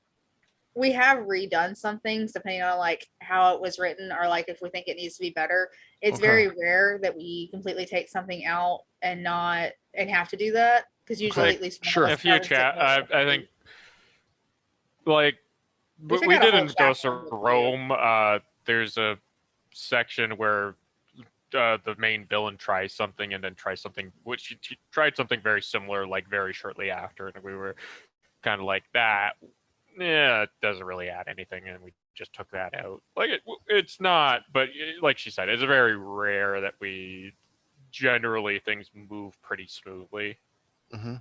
we have redone some things depending on like how it was written or like if we think it needs to be better. It's Okay. very rare that we completely take something out and have to do that, because usually at least sure. If you chat, I think like we did in Ghosts of Rome. There's a section where the main villain tries something and then tries something, which he tried something very similar, like very shortly after, and we were kind of like that. Yeah, it doesn't really add anything, and we just took that out. Like it's not, but like she said, it's very rare that we generally things move pretty smoothly. Mm-hmm.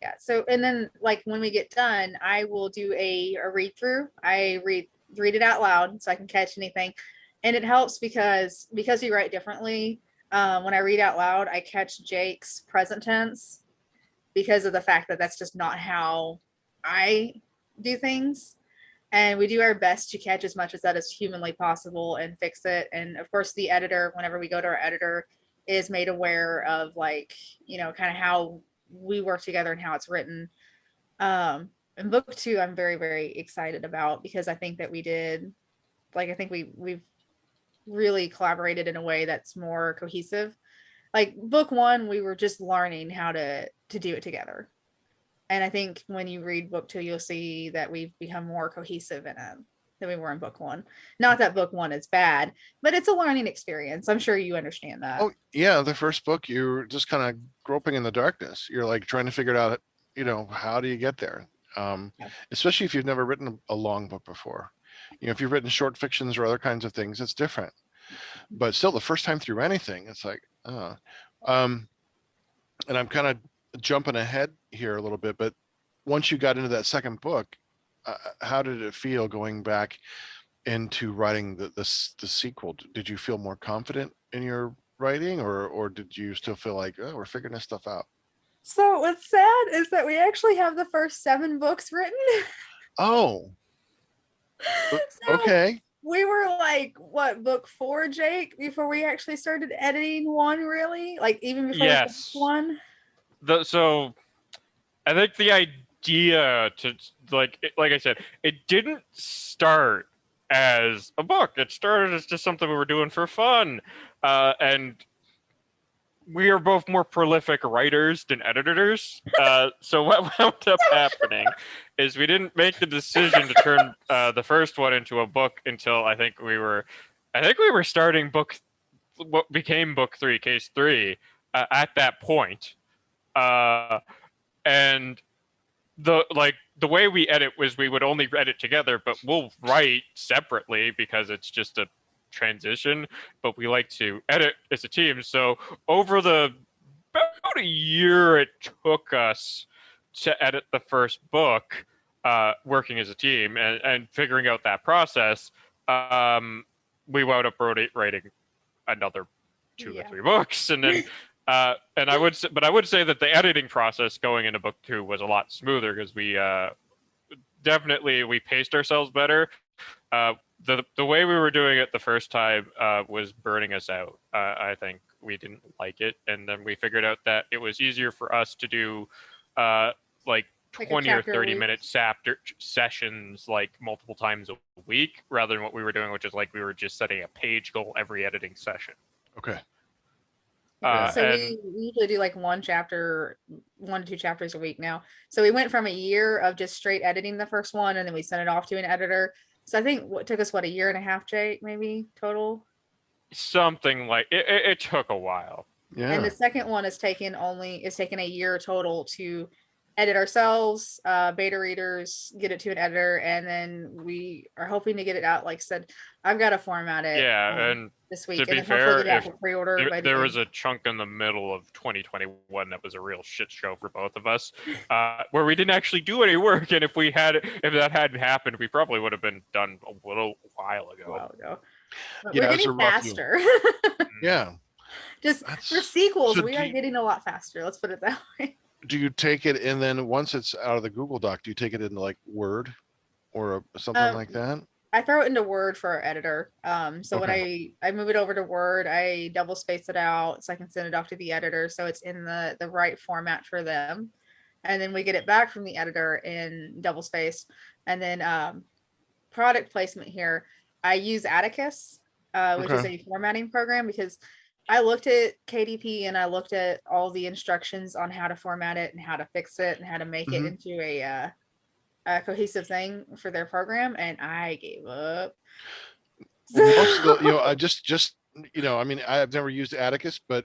Yeah. So and then like when we get done, I will do a read through. I read it out loud so I can catch anything, and it helps because we write differently. When I read out loud, I catch Jake's present tense because of the fact that that's just not how I do things. And we do our best to catch as much as that is humanly possible and fix it. And of course, the editor, whenever we go to our editor, is made aware of like, kind of how we work together and how it's written. And book 2, I'm very, very excited about because I think that I think we've really collaborated in a way that's more cohesive. Like book 1, we were just learning how to do it together. And I think when you read book 2, you'll see that we've become more cohesive in it than we were in book 1. Not that book 1 is bad, but it's a learning experience. I'm sure you understand that. Oh yeah, the first book you're just kind of groping in the darkness. You're like trying to figure it out. How do you get there? Especially if you've never written a long book before. If you've written short fictions or other kinds of things, it's different. But still, the first time through anything, it's like, and I'm kind of jumping ahead here a little bit, but once you got into that second book, how did it feel going back into writing the sequel? Did you feel more confident in your writing, or did you still feel like, oh, we're figuring this stuff out? So what's sad is that we actually have the first 7 books written. Oh, So okay. we were like, what, book 4, Jake, before we actually started editing 1, really? Like even before the first one? So I think the idea to like I said, it didn't start as a book. It started as just something we were doing for fun, and we are both more prolific writers than editors. So what wound up happening is we didn't make the decision to turn the first one into a book until I think we were starting what became book 3, case 3, at that point. And the way we edit was we would only edit together, but we'll write separately because it's just a transition, but we like to edit as a team. So over about a year it took us to edit the first book, working as a team and figuring out that process. We wound up writing another 2 or 3 books, and then and I would say that the editing process going into book 2 was a lot smoother because we definitely paced ourselves better. the way we were doing it the first time was burning us out. I think we didn't like it, and then we figured out that it was easier for us to do like Like a 20 or chapter a 30 week. minute chapter sessions like multiple times a week rather than what we were doing, which is like we were just setting a page goal every editing session. Okay. So And we usually do like 1 to 2 chapters a week now. So we went from a year of just straight editing the first one, and then we sent it off to an editor. So I think what took us a year and a half, Jake, maybe total. something like it took a while. Yeah. And the second one is taken a year total to edit ourselves, beta readers, get it to an editor, and then we are hoping to get it out. Like I said, I've got to format it. Yeah, and this week, to and be then hopefully fair, get it out if for pre-order. there was a chunk in the middle of 2021 that was a real shit show for both of us, where we didn't actually do any work. And if that hadn't happened, we probably would have been done a little while ago. But Yeah, we're it's a getting rough faster. Yeah. Just That's- for sequels, so we are getting a lot faster. Let's put it that way. Do you take it and then once it's out of the Google Doc, do you take it into like Word or something like that? I throw it into Word for our editor. So when I move it over to Word, I double space it out so I can send it off to the editor so it's in the right format for them. And then we get it back from the editor in double space. And then product placement here, I use Atticus, which is a formatting program, because I looked at KDP and I looked at all the instructions on how to format it and how to fix it and how to make it into a cohesive thing for their program, and I gave up. Well, most of the, I just I mean, I've never used Atticus, but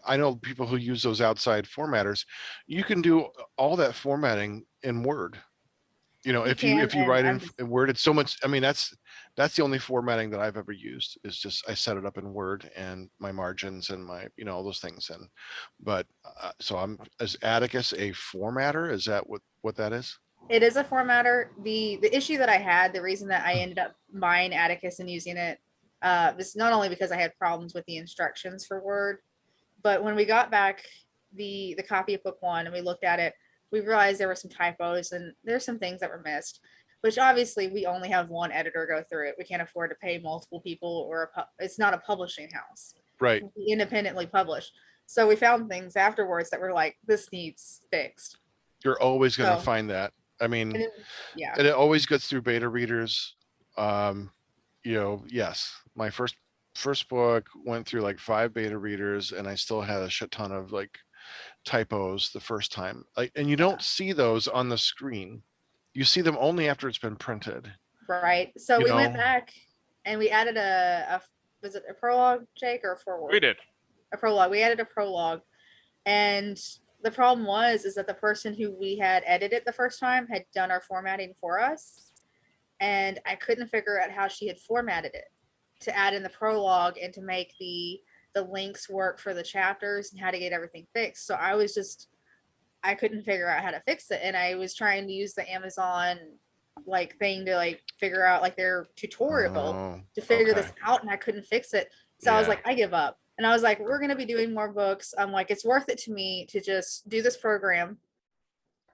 I know people who use those outside formatters. You can do all that formatting in Word. If you write in Word, it's so much. I mean, that's the only formatting that I've ever used is just I set it up in Word and my margins and my all those things. But so is Atticus a formatter? Is that what that is? It is a formatter. The issue that I had, the reason that I ended up buying Atticus and using it, was not only because I had problems with the instructions for Word, but when we got back the copy of book 1 and we looked at it, we realized there were some typos and there's some things that were missed, which obviously we only have one editor go through it. We can't afford to pay multiple people, or it's not a publishing house. Right. We independently publish. So we found things afterwards that were like, this needs fixed. You're always going to find that. I mean, and it always gets through beta readers. Yes, my first book went through like 5 beta readers and I still had a shit ton of like typos the first time. And you don't see those on the screen. You see them only after it's been printed. Right. So we went back and we added was it a prologue, Jake, or a foreword? We did. A prologue. We added a prologue. And the problem is that the person who we had edited the first time had done our formatting for us. And I couldn't figure out how she had formatted it to add in the prologue and to make the links work for the chapters and how to get everything fixed. So I couldn't figure out how to fix it. And I was trying to use the Amazon thing to figure out their tutorial to figure this out, and I couldn't fix it. So I was like, I give up. And I was like, we're going to be doing more books. I'm like, it's worth it to me to just do this program,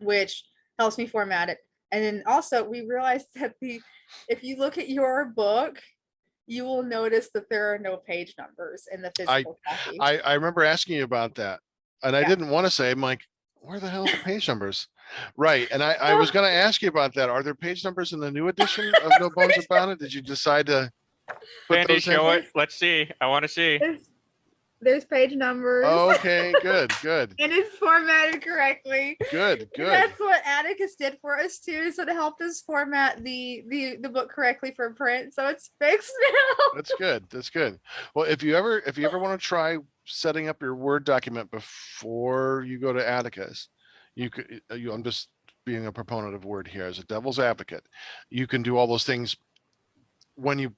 which helps me format it. And then also we realized that if you look at your book, you will notice that there are no page numbers in the physical copy. I remember asking you about that, and I didn't want to say, I'm like, where the hell are the page numbers? Right. And I was going to ask you about that. Are there page numbers in the new edition of No Bones About It? Did you decide to put Sandy, those show in? it. Let's see. I want to see. There's page numbers. Okay, good. And it's formatted correctly. Good. And that's what Atticus did for us too. So to help us format the book correctly for print. So it's fixed now. That's good. Well, if you ever want to try setting up your Word document before you go to Atticus, I'm just being a proponent of Word here as a devil's advocate. You can do all those things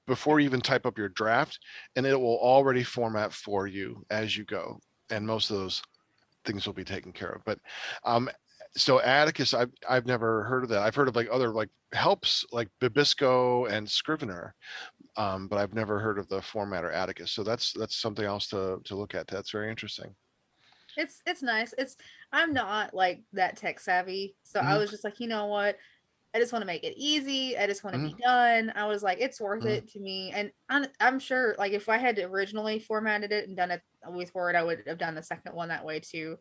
before you even type up your draft, and it will already format for you as you go. And most of those things will be taken care of. But so Atticus, I've never heard of that. I've heard of other helps like Bibisco and Scrivener, but I've never heard of the formatter Atticus. So that's something else to look at. That's very interesting. It's nice. I'm not that tech savvy, so I was just like, you know what? I just want to make it easy. I just want to be done. I was like, it's worth it to me. And I'm sure, like, if I had originally formatted it and done it with Word, I would have done the second one that way too.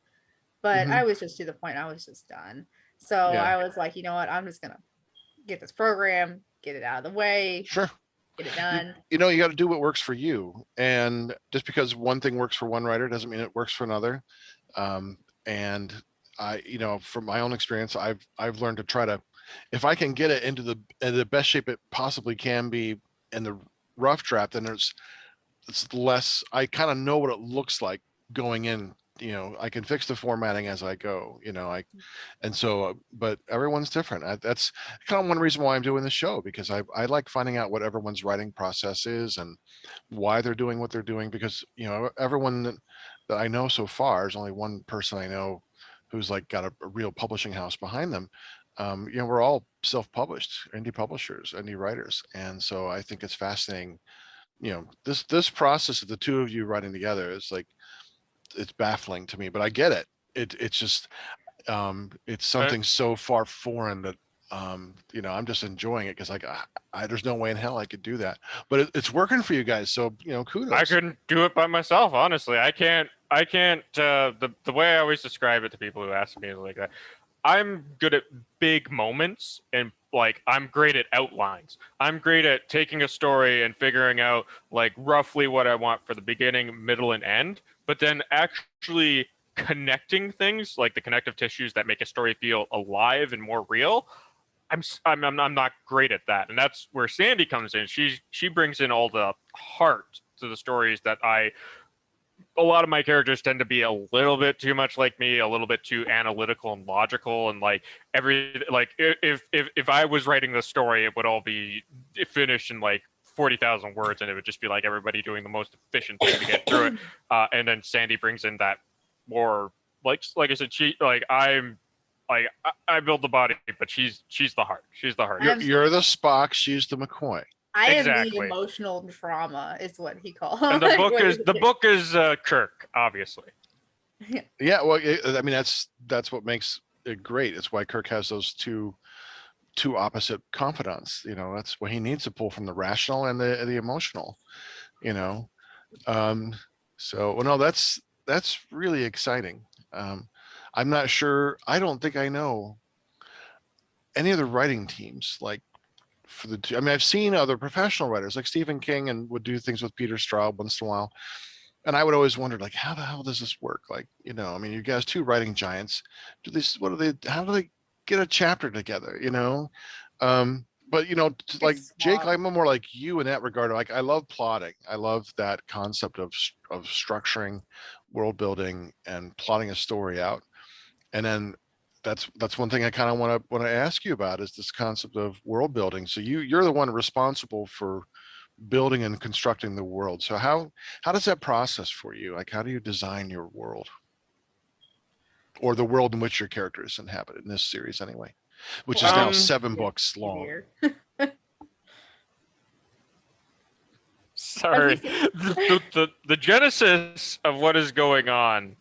But I was just to the point, I was just done. So I was like, you know what? I'm just gonna get this program, get it out of the way, Sure. get it done. You got to do what works for you, and just because one thing works for one writer doesn't mean it works for another. And I, from my own experience, I've learned to try to, if I can get it into the best shape it possibly can be in the rough draft, then it's less. I kind of know what it looks like going in. I can fix the formatting as I go. And so, but everyone's different. That's kind of one reason why I'm doing the show, because I like finding out what everyone's writing process is and why they're doing what they're doing. Because everyone that I know so far, there's only one person I know who's like got a real publishing house behind them. We're all self-published, indie publishers, indie writers, and so I think it's fascinating. This process of the two of you writing together is like, it's baffling to me, but I get it. It's just it's something so far foreign that I'm just enjoying it, because like there's no way in hell I could do that, but it's working for you guys, so kudos. I couldn't do it by myself, honestly. I can't the way I always describe it to people who ask me is like that. I'm good at big moments, and like I'm great at outlines. I'm great at taking a story and figuring out like roughly what I want for the beginning, middle, and end, but then actually connecting things, like the connective tissues that make a story feel alive and more real. I'm not great at that, and that's where Sandy comes in. She brings in all the heart to the stories that a lot of my characters tend to be a little bit too much like me, a little bit too analytical and logical, and like if I was writing the story, it would all be finished in like 40,000 words, and it would just be like everybody doing the most efficient thing to get through it. And then Sandy brings in that more like I said, I build the body, but she's the heart. She's the heart. You're the Spock. She's the McCoy. I am the emotional drama, is what he calls. And the book is Kirk, obviously. Yeah. Well, I mean, that's what makes it great. It's why Kirk has those two opposite confidants. That's what he needs to pull from, the rational and the emotional. So, well, no, that's really exciting. I'm not sure. I don't think I know any of the writing teams, like for the two. I mean, I've seen other professional writers like Stephen King, and would do things with Peter Straub once in a while. And I would always wonder, like, how the hell does this work? Like, I mean, you guys, two writing giants, how do they get a chapter together? But like Jake, I'm more like you in that regard. Like, I love plotting. I love that concept of structuring, world building, and plotting a story out. And then that's one thing I kind of want to ask you about, is this concept of world building. So you're the one responsible for building and constructing the world. So how does that process for you? Like, how do you design your world, or the world in which your characters inhabit in this series anyway, which is now 7 books long? Sorry, the genesis of what is going on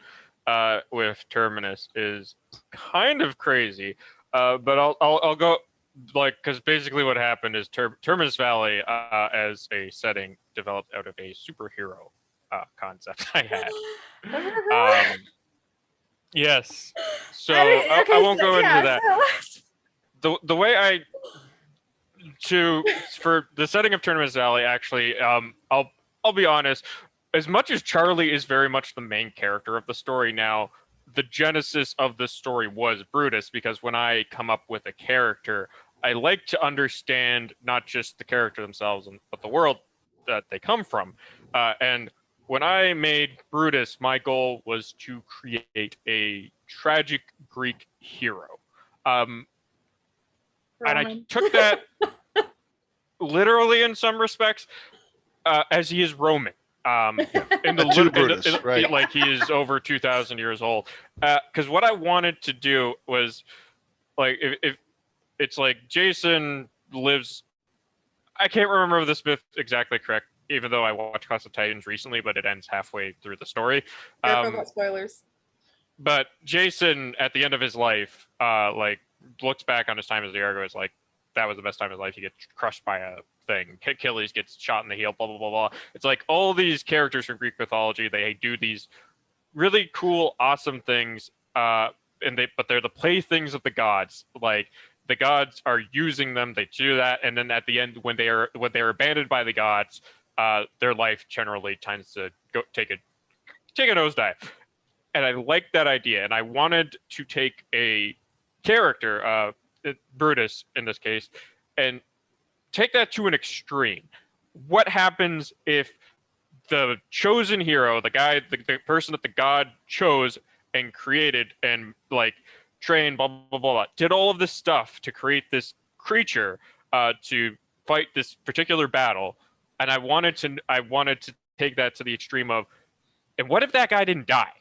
with Terminus is kind of crazy, but I'll go, like, because basically what happened is Terminus Valley as a setting developed out of a superhero concept I had. Yes, so I won't go into that. The way for the setting of Terminus Valley, actually, I'll be honest. As much as Charlie is very much the main character of the story now, the genesis of the story was Brutus, because when I come up with a character, I like to understand not just the character themselves, but the world that they come from. And when I made Brutus, my goal was to create a tragic Greek hero. And I took that literally in some respects, as he is Roman. In the right. Like, he is over 2,000 years old. Because what I wanted to do was, like, if it's like Jason lives, I can't remember this myth exactly correct, even though I watched Clash of Titans recently, but it ends halfway through the story. Careful about spoilers. But Jason, at the end of his life, like, looks back on his time as the Argo as like that was the best time of his life. He gets crushed by a thing. Achilles gets shot in the heel. Blah blah blah blah. It's like all these characters from Greek mythology. They do these really cool, awesome things. But they're the playthings of the gods. Like the gods are using them. They do that, and then at the end, when they are abandoned by the gods, their life generally tends to go take a nosedive. And I liked that idea, and I wanted to take a character, Brutus in this case, and take that to an extreme. What happens if the chosen hero, the guy, the person that the god chose and created and like trained, blah blah blah blah, did all of this stuff to create this creature to fight this particular battle, and I wanted to take that to the extreme of, and what if that guy didn't die?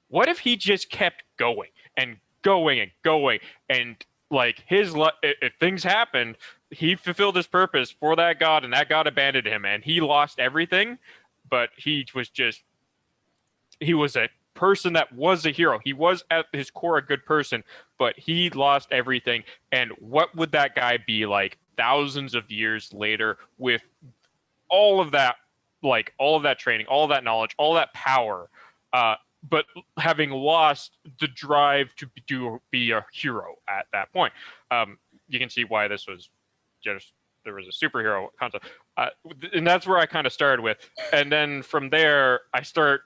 What if he just kept going and going and going, and like if things happened, he fulfilled his purpose for that god, and that god abandoned him, and he lost everything, but he was a person that was a hero. He was at his core a good person, but he lost everything. And what would that guy be like thousands of years later with all of that, like all of that training, all of that knowledge, all that power, but having lost the drive to be a hero at that point? You can see why this was just, there was a superhero concept, and that's where I kind of started with. And then from there, I start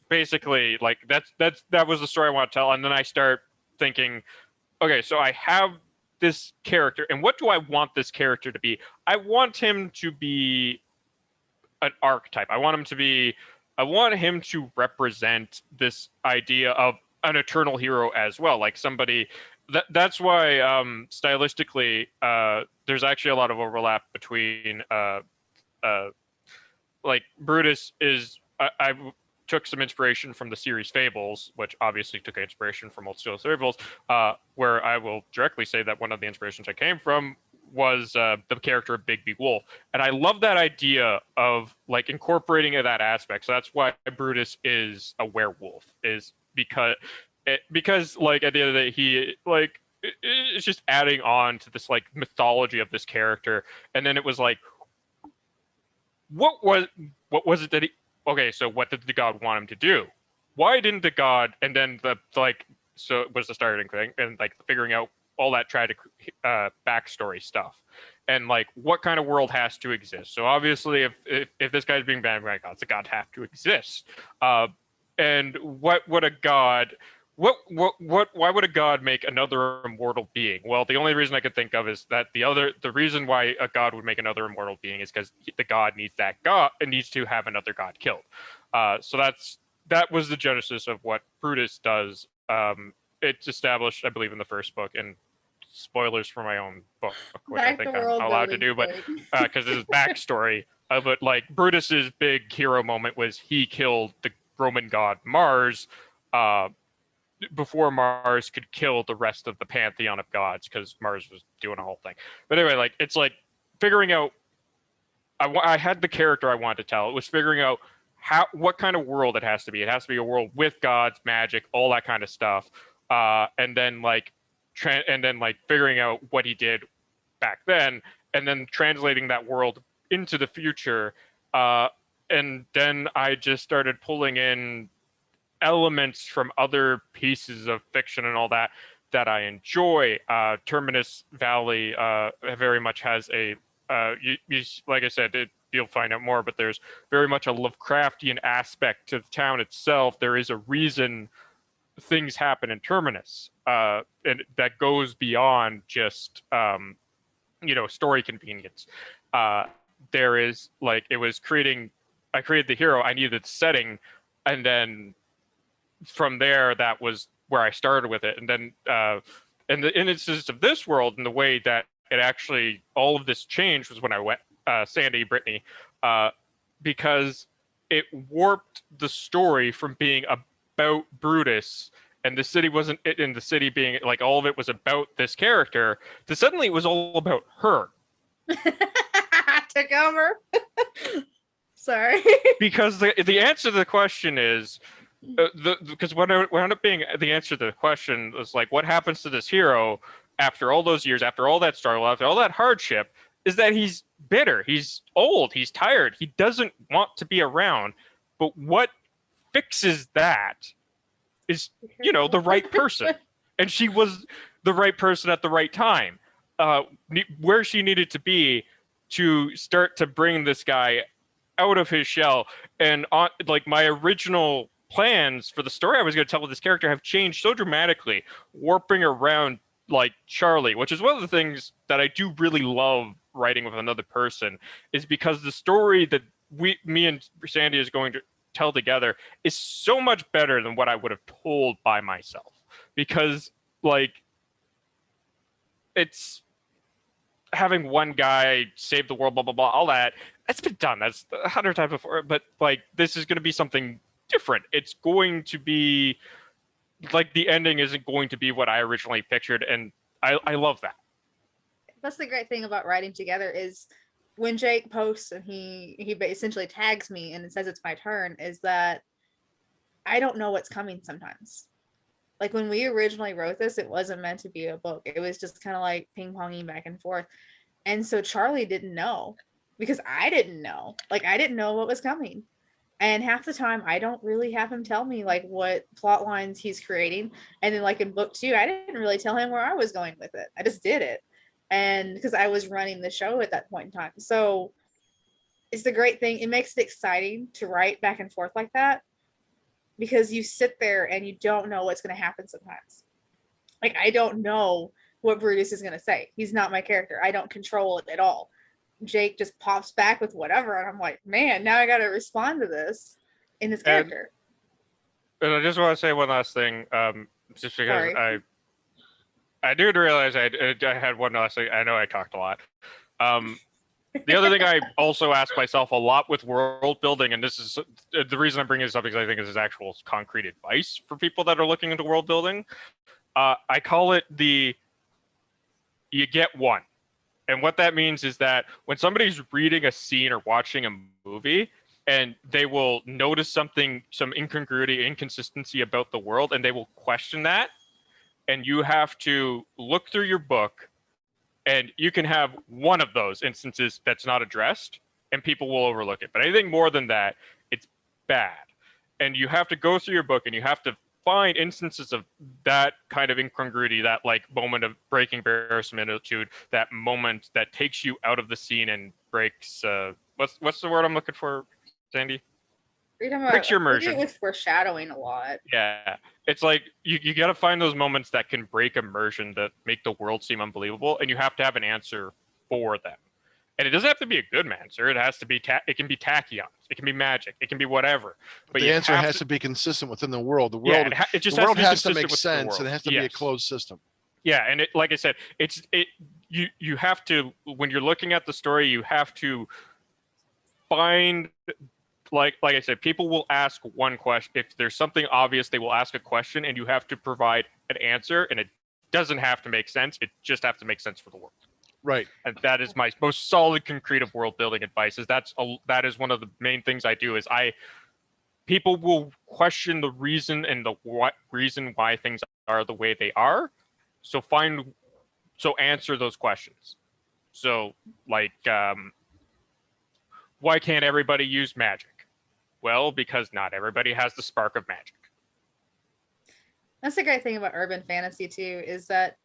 basically like that was the story I want to tell. And then I start thinking, okay, so I have this character, and what do I want this character to be? I want him to be an archetype. I want him to represent this idea of an eternal hero as well, like somebody. That's why stylistically, there's actually a lot of overlap between like Brutus is. I took some inspiration from the series Fables, which obviously took inspiration from Old Steel Fables, where I will directly say that one of the inspirations I came from was the character of Big Wolf. And I love that idea of like incorporating that aspect. So that's why Brutus is a werewolf, is because like at the end of the day, he like it's just adding on to this like mythology of this character. And then it was like, what was it that he, okay, so what did the god want him to do? Why didn't the god, and then so it was the starting thing, and like figuring out all that tragic backstory stuff, and like what kind of world has to exist. So obviously, if this guy's being banned by gods, the gods have to exist. And what would a god? Why would a god make another immortal being? Well, the only reason I could think of is that the reason why a god would make another immortal being is because the god needs that god and needs to have another god killed. So that was the genesis of what Brutus does. It's established, I believe, in the first book, and spoilers for my own book, which I think I'm allowed to do, but because this is backstory. But like Brutus's big hero moment was he killed the Roman god Mars. Before Mars could kill the rest of the pantheon of gods, because Mars was doing a whole thing. But anyway, like it's like figuring out. I had the character I wanted to tell. It was figuring out what kind of world it has to be. It has to be a world with gods, magic, all that kind of stuff. And then like figuring out what he did back then, and then translating that world into the future. And then I just started pulling in elements from other pieces of fiction and all that I enjoy. Terminus Valley very much has a like I said, you'll find out more, but there's very much a Lovecraftian aspect to the town itself. There is a reason things happen in Terminus, and that goes beyond just story convenience. There is like, I created the hero, I needed the setting, and then from there, that was where I started with it. And then in the instances of this world, and the way that it actually, all of this changed was when I went Sandy, Brittany, because it warped the story from being about Brutus, and the city wasn't, in the city being like all of it was about this character, to suddenly it was all about her. Took over. Sorry. Because the answer to the question is, because what ended up being the answer to the question was like, what happens to this hero? after all those years, after all that struggle, after all that hardship, is that he's bitter. He's old. He's tired. He doesn't want to be around. But what fixes that is, the right person. And she was the right person at the right time, where she needed to be to start to bring this guy out of his shell. And on, like, my original plans for the story I was going to tell with this character have changed so dramatically, warping around like Charlie, which is one of the things that I do really love writing with another person, is because the story that me and Sandy is going to tell together is so much better than what I would have told by myself. Because, like, it's having one guy save the world, blah, blah, blah, all that, that's been done. That's 100 times before. But, like, this is going to be something different. It's going to be, like, the ending isn't going to be what I originally pictured, and I love that. That's the great thing about writing together is when Jake posts and he essentially tags me and it says it's my turn, is that I don't know what's coming sometimes. Like when we originally wrote this, it wasn't meant to be a book. It was just kind of like ping-ponging back and forth. And so Charlie didn't know because I didn't know. Like I didn't know what was coming. And half the time I don't really have him tell me like what plot lines he's creating. And then like in book 2, I didn't really tell him where I was going with it. I just did it. And because I was running the show at that point in time. So it's the great thing. It makes it exciting to write back and forth like that, because you sit there and you don't know what's going to happen sometimes. Like, I don't know what Brutus is going to say. He's not my character. I don't control it at all. Jake just pops back with whatever. And I'm like, man, now I got to respond to this in his character. And I just want to say one last thing, just because Sorry. I did realize I had one last thing. I know I talked a lot. The other thing I also ask myself a lot with world building, and this is the reason I'm bringing this up, because I think this is actual concrete advice for people that are looking into world building. I call it you get one. And what that means is that when somebody's reading a scene or watching a movie, and they will notice something, some incongruity, inconsistency about the world, and they will question that, and you have to look through your book, and you can have one of those instances that's not addressed, and people will overlook it. But anything more than that, it's bad. And you have to go through your book, and you have to find instances of that kind of incongruity, that like moment of breaking verisimilitude, that moment that takes you out of the scene and breaks, what's the word I'm looking for, Sandy? Breaks your immersion. With foreshadowing a lot. Yeah. It's like you got to find those moments that can break immersion, that make the world seem unbelievable, and you have to have an answer for them. And it doesn't have to be a good answer. It has to be it can be tachyons, it can be magic, it can be whatever. But the answer has to be consistent within the world. The world, it just has to make sense, and it has to be a closed system. Yeah, and it, like I said, you have to, when you're looking at the story, you have to find, like I said, people will ask one question. If there's something obvious, they will ask a question, and you have to provide an answer, and it doesn't have to make sense. It just has to make sense for the world. Right. And that is my most solid, concrete of world building advice. That is one of the main things I do. Is people will question the reason and the reason why things are the way they are. So answer those questions. So like, why can't everybody use magic? Well, because not everybody has the spark of magic. That's the great thing about urban fantasy too, is that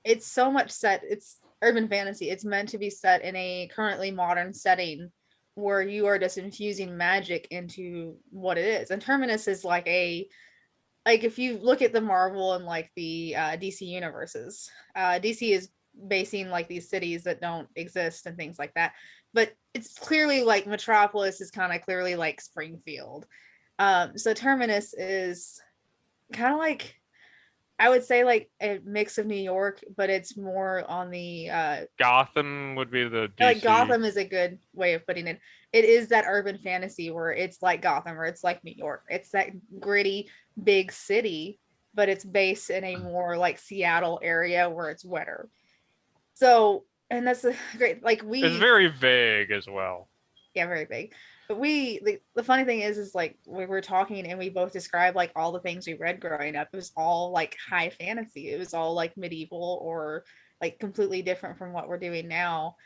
it's so much set. It's urban fantasy. It's meant to be set in a currently modern setting where you are just infusing magic into what it is. And Terminus is like if you look at the Marvel and like the DC universes, DC is basing like these cities that don't exist and things like that. But it's clearly like Metropolis is kind of clearly like Springfield. So Terminus is kind of like, I would say like a mix of New York, but it's more on the Gotham would be the DC. Like Gotham is a good way of putting it. It is that urban fantasy where it's like Gotham or it's like New York. It's that gritty big city, but it's based in a more like Seattle area where it's wetter. So, and that's a great, like it's very vague as well. Yeah, very big. But the funny thing is like we were talking and we both described like all the things we read growing up. It was all like high fantasy. It was all like medieval or like completely different from what we're doing now.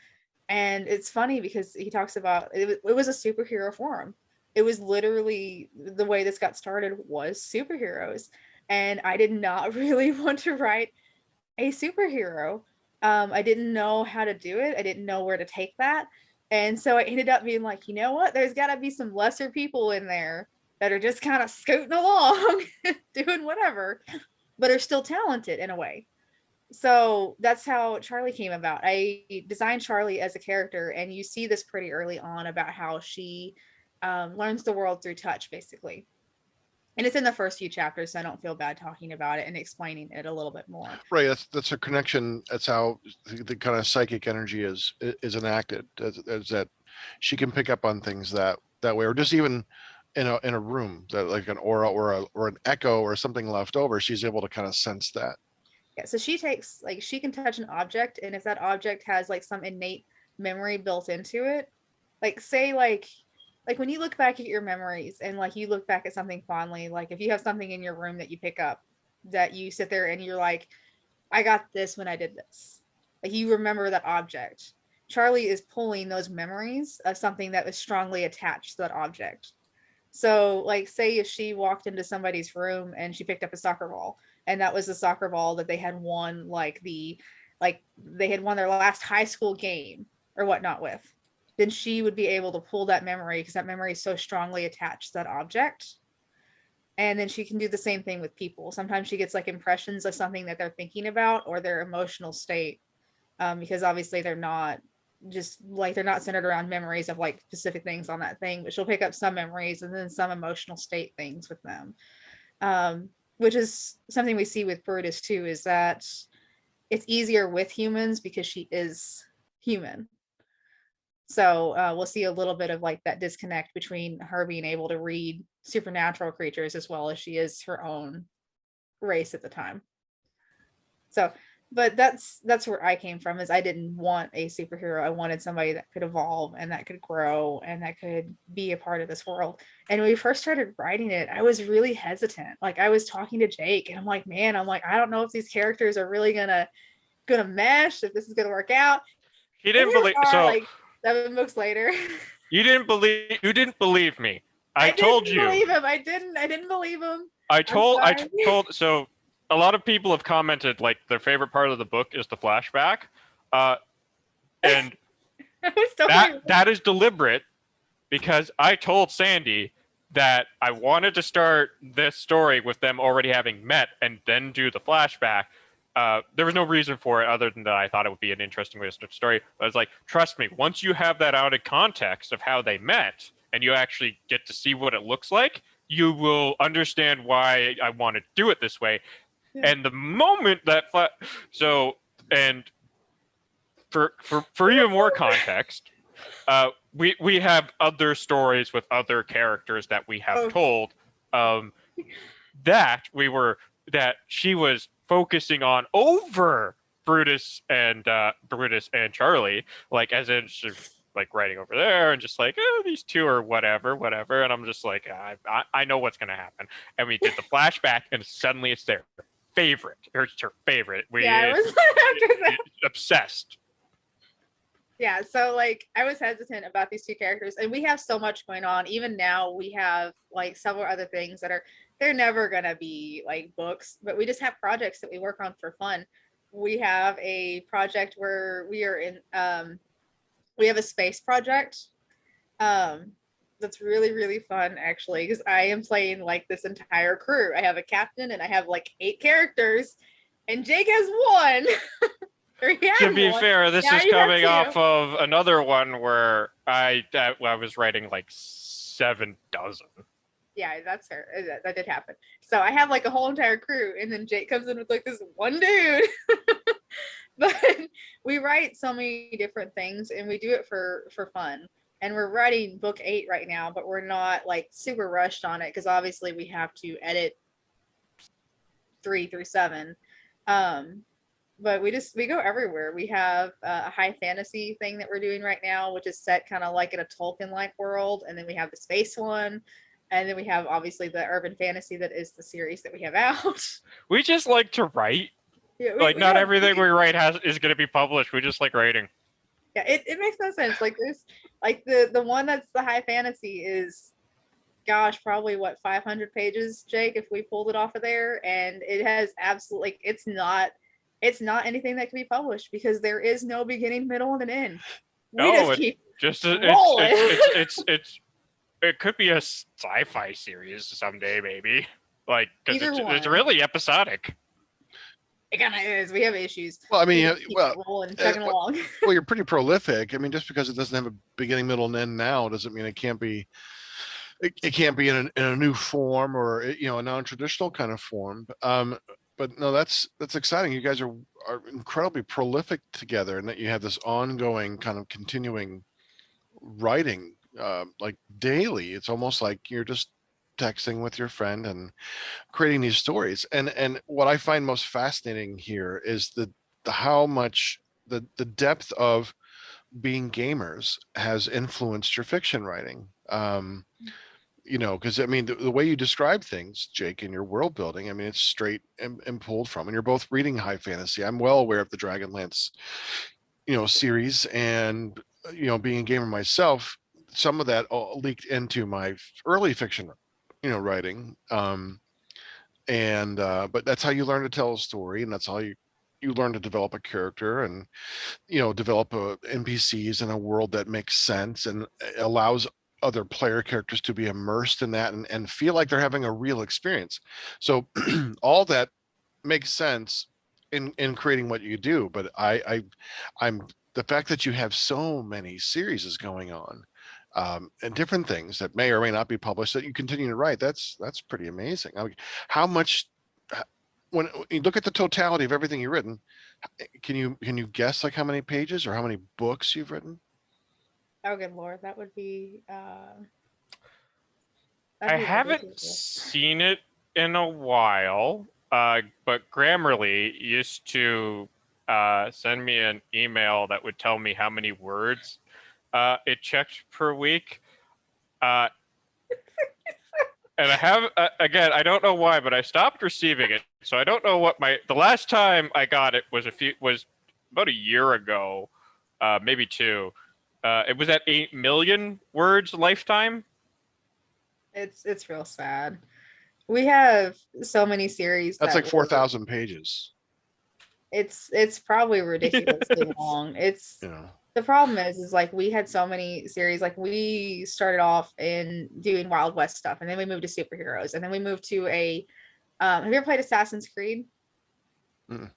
And it's funny because he talks about it was a superhero forum. It was literally the way this got started was superheroes. And I did not really want to write a superhero. I didn't know how to do it. I didn't know where to take that. And so I ended up being like, you know what? There's got to be some lesser people in there that are just kind of scooting along, doing whatever, but are still talented in a way. So that's how Charlie came about. I designed Charlie as a character, and you see this pretty early on about how she learns the world through touch, basically. And it's in the first few chapters, so I don't feel bad talking about it and explaining it a little bit more. Right. That's a connection. That's how the kind of psychic energy is enacted. Is that she can pick up on things that way, or just even in a room that like an aura or an echo or something left over. She's able to kind of sense that. Yeah, so she takes like she can touch an object, and if that object has like some innate memory built into it, like say like when you look back at your memories and like you look back at something fondly, like if you have something in your room that you pick up that you sit there and you're like, I got this when I did this. Like you remember that object. Charlie is pulling those memories of something that was strongly attached to that object. So, like, say if she walked into somebody's room and she picked up a soccer ball, and that was the soccer ball that they had won, like they had won their last high school game or whatnot with, then she would be able to pull that memory because that memory is so strongly attached to that object. And then she can do the same thing with people. Sometimes she gets like impressions of something that they're thinking about or their emotional state, because obviously they're not they're not centered around memories of like specific things on that thing, but she'll pick up some memories and then some emotional state things with them. Which is something we see with Brutus too, is that it's easier with humans because she is human. So we'll see a little bit of like that disconnect between her being able to read supernatural creatures as well as she is her own race at the time. So, but that's where I came from, is I didn't want a superhero. I wanted somebody that could evolve and that could grow and that could be a part of this world. And when we first started writing it, I was really hesitant. Like I was talking to Jake and I'm like, man, I don't know if these characters are really gonna mesh, if this is gonna work out. He didn't believe so like 7 books later. you didn't believe me. I told you. Believe him. I didn't believe him. I told so a lot of people have commented like their favorite part of the book is the flashback. And that is deliberate because I told Sandy that I wanted to start this story with them already having met and then do the flashback. There was no reason for it other than that I thought it would be an interesting way to start the story. But I was like, trust me, once you have that out of context of how they met and you actually get to see what it looks like, you will understand why I wanted to do it this way. Yeah. And the moment that and for even more context, we have other stories with other characters that we have told that she was focusing on over Brutus and Charlie, like as in like writing over there and just like, oh, these two are whatever, and I'm just like, I know what's gonna happen. And we did the flashback, and suddenly it's their favorite. It's her favorite. Obsessed. Yeah, so like I was hesitant about these two characters, and we have so much going on. Even now, we have like several other things that they're never gonna be like books, but we just have projects that we work on for fun. We have a project where we are in we have a space project that's really, really fun actually, because I am playing like this entire crew. I have a captain and I have like 8 characters, and Jake has 1. To be fair, this is coming off of another one where I was writing like 7 dozen. Yeah, that's her. That did happen. So I have like a whole entire crew, and then Jake comes in with like this one dude. But we write so many different things, and we do it for fun. And we're writing book 8 right now, but we're not like super rushed on it because obviously we have to edit 3 through 7. but we go everywhere. We have a high fantasy thing that we're doing right now, which is set kind of like in a Tolkien-like world, and then we have the space one, and then we have obviously the urban fantasy that is the series that we have out. We just like to write. Yeah, Like, we not don't, everything we write is going to be published. We just like writing. yeah, it makes no sense. Like there's like the one that's the high fantasy is, gosh, probably what 500 pages, Jake, if we pulled it off of there, and it has absolutely like it's not anything that can be published because there is no beginning, middle, and an end. We No, just keep rolling. it could be a sci-fi series someday, maybe. Like, because it's one. really episodic. It kind of is. We have issues. Well, I mean, We yeah, just keep well, rolling, chugging along. well, you're pretty prolific. I mean, just because it doesn't have a beginning, middle, and end now doesn't mean it can't be. It can't be in a new form or a non-traditional kind of form. But no, that's exciting. You guys are incredibly prolific together, and that you have this ongoing kind of continuing writing like daily. It's almost like you're just texting with your friend and creating these stories. And what I find most fascinating here is the how much the depth of being gamers has influenced your fiction writing. Because I mean, the way you describe things, Jake, in your world building, I mean, it's straight and pulled from, and you're both reading high fantasy. I'm well aware of the Dragonlance, series, and being a gamer myself, some of that all leaked into my early fiction, writing. But that's how you learn to tell a story, and that's how you learn to develop a character and develop NPCs in a world that makes sense and allows other player characters to be immersed in that and feel like they're having a real experience. So all that makes sense in creating what you do. But I'm the fact that you have so many series going on and different things that may or may not be published that you continue to write, that's pretty amazing. I mean, how much when you look at the totality of everything you've written, can you guess like how many pages or how many books you've written? Oh, good Lord. That would be. I haven't seen it in a while, but Grammarly used to send me an email that would tell me how many words it checked per week. And I have, again, I don't know why, but I stopped receiving it. So I don't know what the last time I got it was about a year ago, maybe two. It was at 8 million words lifetime. It's real sad. We have so many series. That's like 4,000 pages. It's probably ridiculously long. It's the problem is like we had so many series. Like we started off in doing Wild West stuff, and then we moved to superheroes, and then we moved to a. Have you ever played Assassin's Creed? Mm.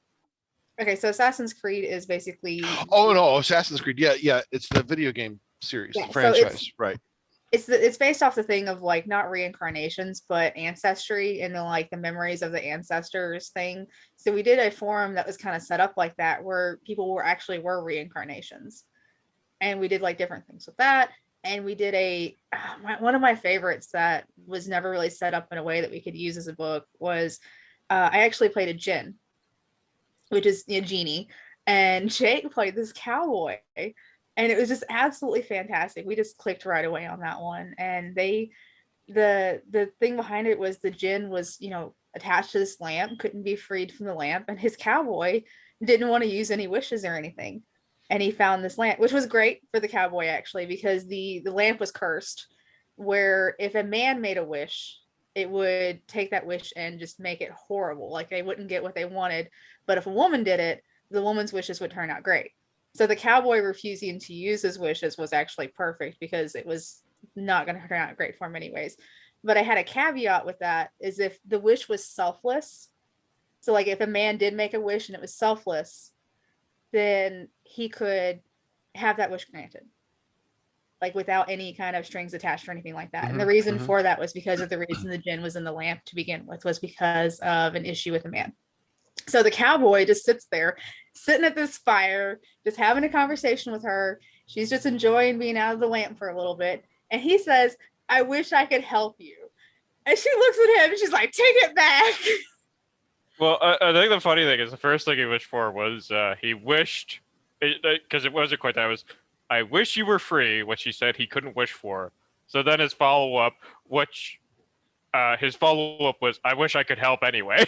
Okay, so Assassin's Creed is basically. Oh no, Assassin's Creed. Yeah, it's the video game series, the franchise, so right? It's based off the thing of like not reincarnations, but ancestry and the memories of the ancestors thing. So we did a forum that was kind of set up like that, where people were reincarnations, and we did like different things with that. And we did one of my favorites that was never really set up in a way that we could use as a book was I actually played a djinn, which is a genie, and Jake played this cowboy. And it was just absolutely fantastic. We just clicked right away on that one. And the thing behind it was the djinn was, attached to this lamp, couldn't be freed from the lamp. And his cowboy didn't want to use any wishes or anything. And he found this lamp, which was great for the cowboy, actually, because the lamp was cursed, where if a man made a wish, it would take that wish and just make it horrible. Like they wouldn't get what they wanted. But if a woman did it, the woman's wishes would turn out great. So the cowboy refusing to use his wishes was actually perfect because it was not going to turn out great for him anyways. But I had a caveat with that is if the wish was selfless. So like if a man did make a wish and it was selfless, then he could have that wish granted. Like without any kind of strings attached or anything like that. Mm-hmm, and the reason for that was because of the reason the djinn was in the lamp to begin with, was because of an issue with a man. So the cowboy just sits there, sitting at this fire, just having a conversation with her. She's just enjoying being out of the lamp for a little bit. And he says, "I wish I could help you." And she looks at him and she's like, "Take it back." Well, I think the funny thing is the first thing he wished for was he wished, because it wasn't quite that. It was, I wish you were free, which he said he couldn't wish for. So then his follow-up, was, I wish I could help anyway.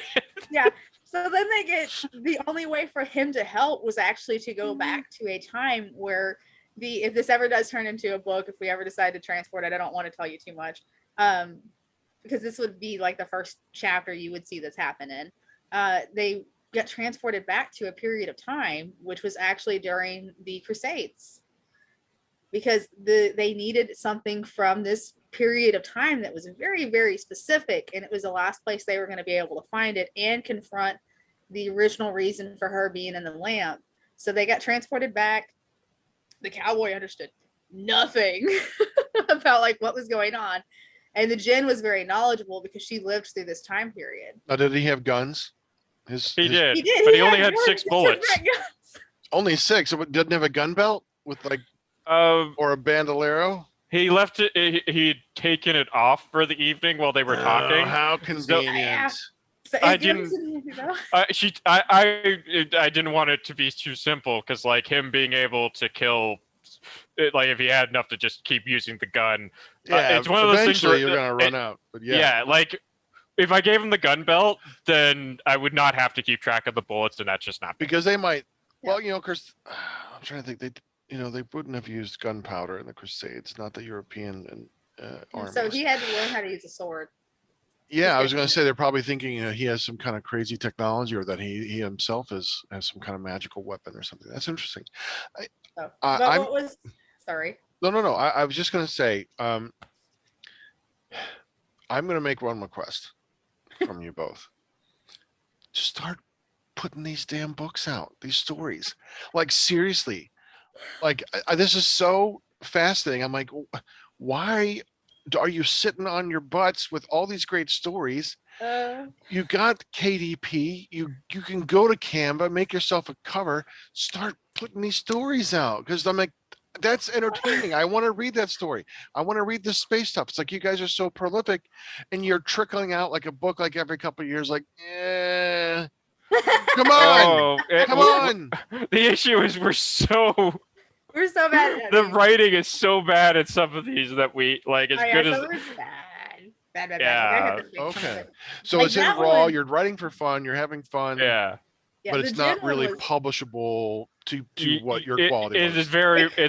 Yeah. So then they get the only way for him to help was actually to go back to a time where if this ever does turn into a book, if we ever decide to transport it, I don't want to tell you too much. Because this would be like the first chapter you would see this happen in. They got transported back to a period of time, which was actually during the Crusades. Because they needed something from this period of time that was very, very specific, and it was the last place they were going to be able to find it and confront the original reason for her being in the lamp. So they got transported back. The cowboy understood nothing about like what was going on, and the Djinn was very knowledgeable because she lived through this time period. Now, did he have guns? He did, he but he only had 6 bullets. Only 6. So it didn't have a gun belt with like, or a bandolero? He left it. He'd taken it off for the evening while they were talking. How convenient. So I didn't. I didn't want it to be too simple because, like, him being able to kill, like, if he had enough to just keep using the gun. Yeah, it's one of those things where you're gonna run out. But yeah, like, if I gave him the gun belt, then I would not have to keep track of the bullets, and that's just not because they might. Well, you know, because I'm trying to think. They wouldn't have used gunpowder in the Crusades, not the European armies. So he had to learn how to use a sword. Yeah, I was going to say they're probably thinking he has some kind of crazy technology, or that he himself has some kind of magical weapon or something. That's interesting. What was? Sorry. No. I was just going to say, I'm going to make one request from you both. Start putting these damn books out, these stories. Like, seriously. Like, this is so fascinating. I'm like, why are you sitting on your butts with all these great stories? You got KDP. You can go to Canva, make yourself a cover, start putting these stories out. Because I'm like, that's entertaining. I want to read that story. I want to read the space stuff. It's like you guys are so prolific, and you're trickling out like a book like every couple of years. Like, come on, come on. The issue is we're so bad at the writing is so bad at some of these that we like as good as bad. Yeah. Okay. So like, it's in raw. You're writing for fun. You're having fun. Yeah. But it's not really publishable to what your quality is. It's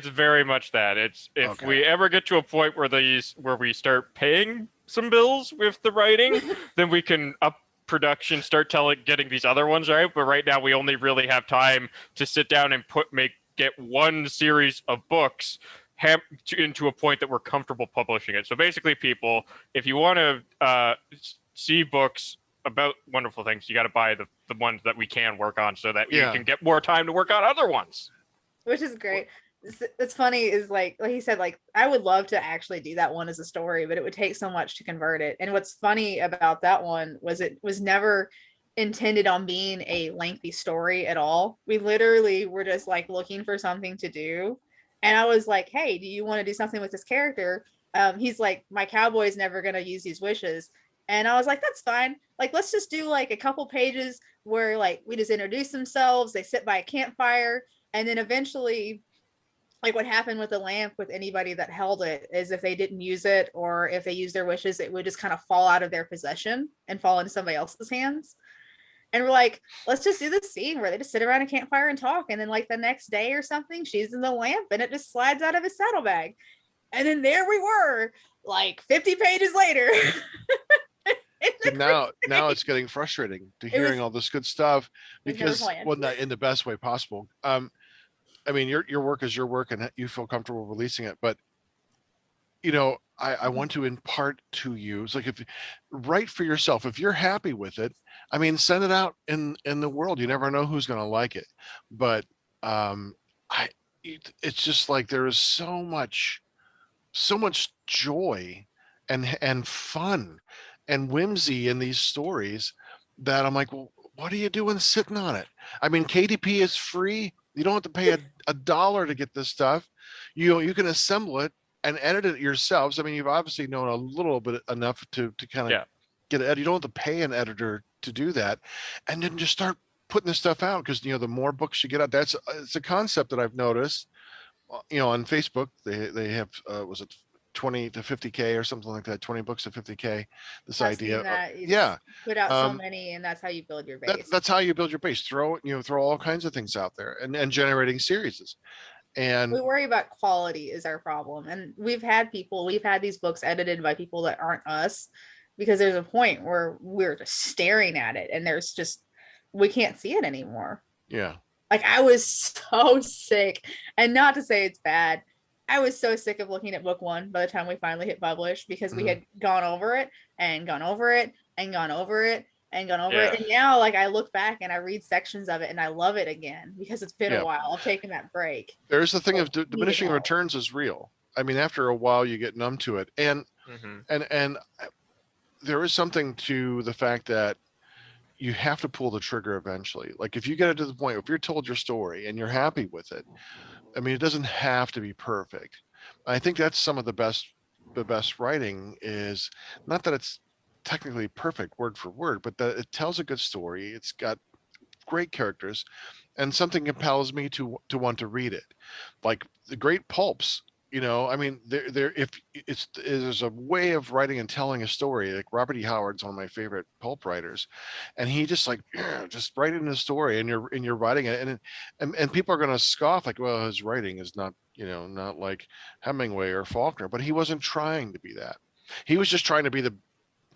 very much that. It's if we ever get to a point where we start paying some bills with the writing, then we can up production, start getting these other ones right. But right now we only really have time to sit down and get one series of books into a point that we're comfortable publishing it. So basically, people, if you want to see books about wonderful things, you got to buy the ones that we can work on so that you can get more time to work on other ones. Which is great. It's funny is like he said, like, I would love to actually do that one as a story, but it would take so much to convert it. And what's funny about that one was it was never intended on being a lengthy story at all. We literally were just like looking for something to do. And I was like, hey, do you want to do something with this character? He's like, my cowboy's never going to use these wishes. And I was like, that's fine. Like, let's just do like a couple pages where like we just introduce themselves. They sit by a campfire. And then eventually, like what happened with the lamp with anybody that held it is if they didn't use it or if they used their wishes, it would just kind of fall out of their possession and fall into somebody else's hands. And we're like, let's just do this scene where they just sit around a campfire and talk. And then like the next day or something, she's in the lamp and it just slides out of his saddlebag. And then there we were, like 50 pages later. Now it's getting frustrating to hearing all this good stuff because, well, not in the best way possible. I mean, your work is your work and you feel comfortable releasing it, but you know, I want to impart to you. It's like, if write for yourself, if you're happy with it, I mean, send it out in the world. You never know who's going to like it. But it's just like there is so much joy and fun and whimsy in these stories that I'm like, well, what are you doing sitting on it? I mean, KDP is free. You don't have to pay a dollar to get this stuff. You can assemble it and edit it yourselves. I mean, you've obviously known a little bit enough to kind of get it. You don't have to pay an editor to do that, and then just start putting this stuff out, because the more books you get out, it's a concept that I've noticed. On Facebook, they have was it 20 to 50K or something like that, 20 books to 50K. This I've idea, seen that. yeah, Put out so um, many, and that's how you build your base. that's how you build your base. Throw all kinds of things out there, and generating series. And we worry about quality is our problem, and we've had these books edited by people that aren't us, because there's a point where we're just staring at it and we can't see it anymore. yeah, like I was so sick, and not to say it's bad, I was so sick of looking at book one by the time we finally hit publish, because we had gone over it and gone over it and gone over it and gone over it. And now, like, I look back and I read sections of it and I love it again, because it's been a while. I've taken that break. There's the thing of diminishing returns is real. I mean, after a while, you get numb to it, and there is something to the fact that you have to pull the trigger eventually. Like, if you get it to the point, if you're told your story and you're happy with it, I mean, it doesn't have to be perfect. I think that's some of the best writing is not that it's technically perfect word for word, but that it tells a good story. It's got great characters, and something compels me to want to read it. Like the great pulps, I mean, if there's a way of writing and telling a story. Like Robert E. Howard's one of my favorite pulp writers, and he just just writing a story, and you're writing it, and people are going to scoff, like, well, his writing is not not like Hemingway or Faulkner, but he wasn't trying to be that. He was just trying to be the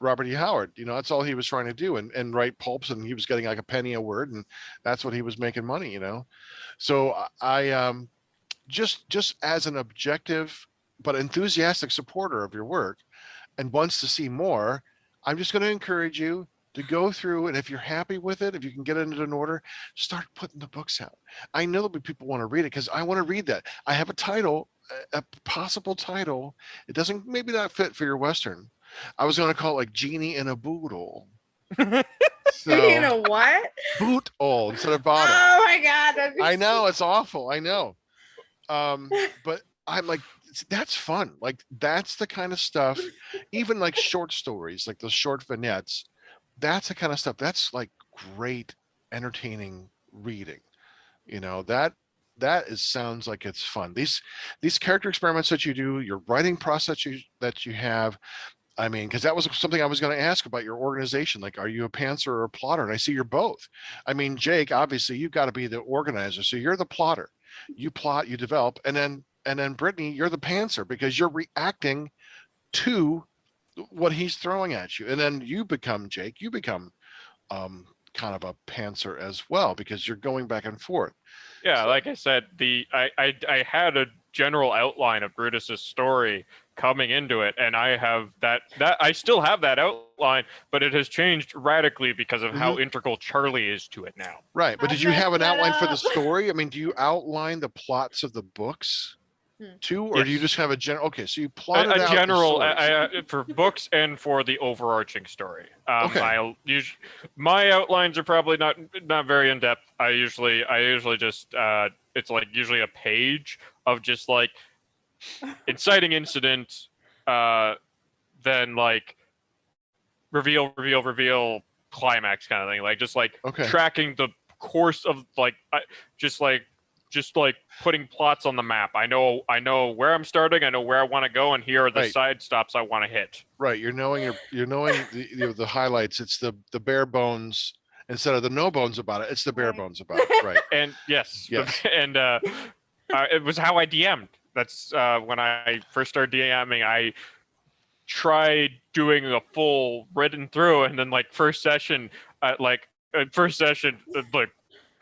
Robert E. Howard. That's all he was trying to do, and write pulps, and he was getting like a penny a word, and that's what he was making money. So I just as an objective but enthusiastic supporter of your work and wants to see more, I'm just going to encourage you to go through, and if you're happy with it, if you can get it in order, start putting the books out. I know there'll be people want to read it, because I want to read that. I have a title, a possible title. It doesn't maybe not fit for your Western. I was going to call it like Genie in a Boodle. So, you know what? Boot-all instead of bottle. Oh my God. I know, it's awful. I know. But I'm like, that's fun. Like, that's the kind of stuff, even like short stories, like those short vignettes, that's the kind of stuff that's like great, entertaining reading. That sounds like it's fun. These character experiments that you do, your writing process that you have, I mean, because that was something I was going to ask about your organization. Like, are you a pantser or a plotter? And I see you're both. I mean, Jake, obviously you've got to be the organizer. So you're the plotter. You plot, you develop, and then Brittany, you're the pantser, because you're reacting to what he's throwing at you. And then you become Jake. You become kind of a pantser as well, because you're going back and forth. Yeah, so, like I said, I had a general outline of Brutus's story coming into it, and I have that I still have that outline, but it has changed radically because of how integral Charlie is to it now. Right, but did you have an outline for the story? I mean, do you outline the plots of the books too, or do you just have a general? Okay, so you plot a general for books and for the overarching story. My outlines are probably not very in depth. I usually just it's like usually a page of just like inciting incident, then like reveal climax kind of thing, like just like tracking the course of like just like putting plots on the map. I know where I'm starting, I know where I want to go, and here are the side stops I want to hit. Right, you're knowing the highlights. It's the bare bones instead of the no bones about it. It's the bare bones about it. Right. And yes. And it was how I DM'd. That's when I first started DMing. I tried doing a full written through, and then like first session, like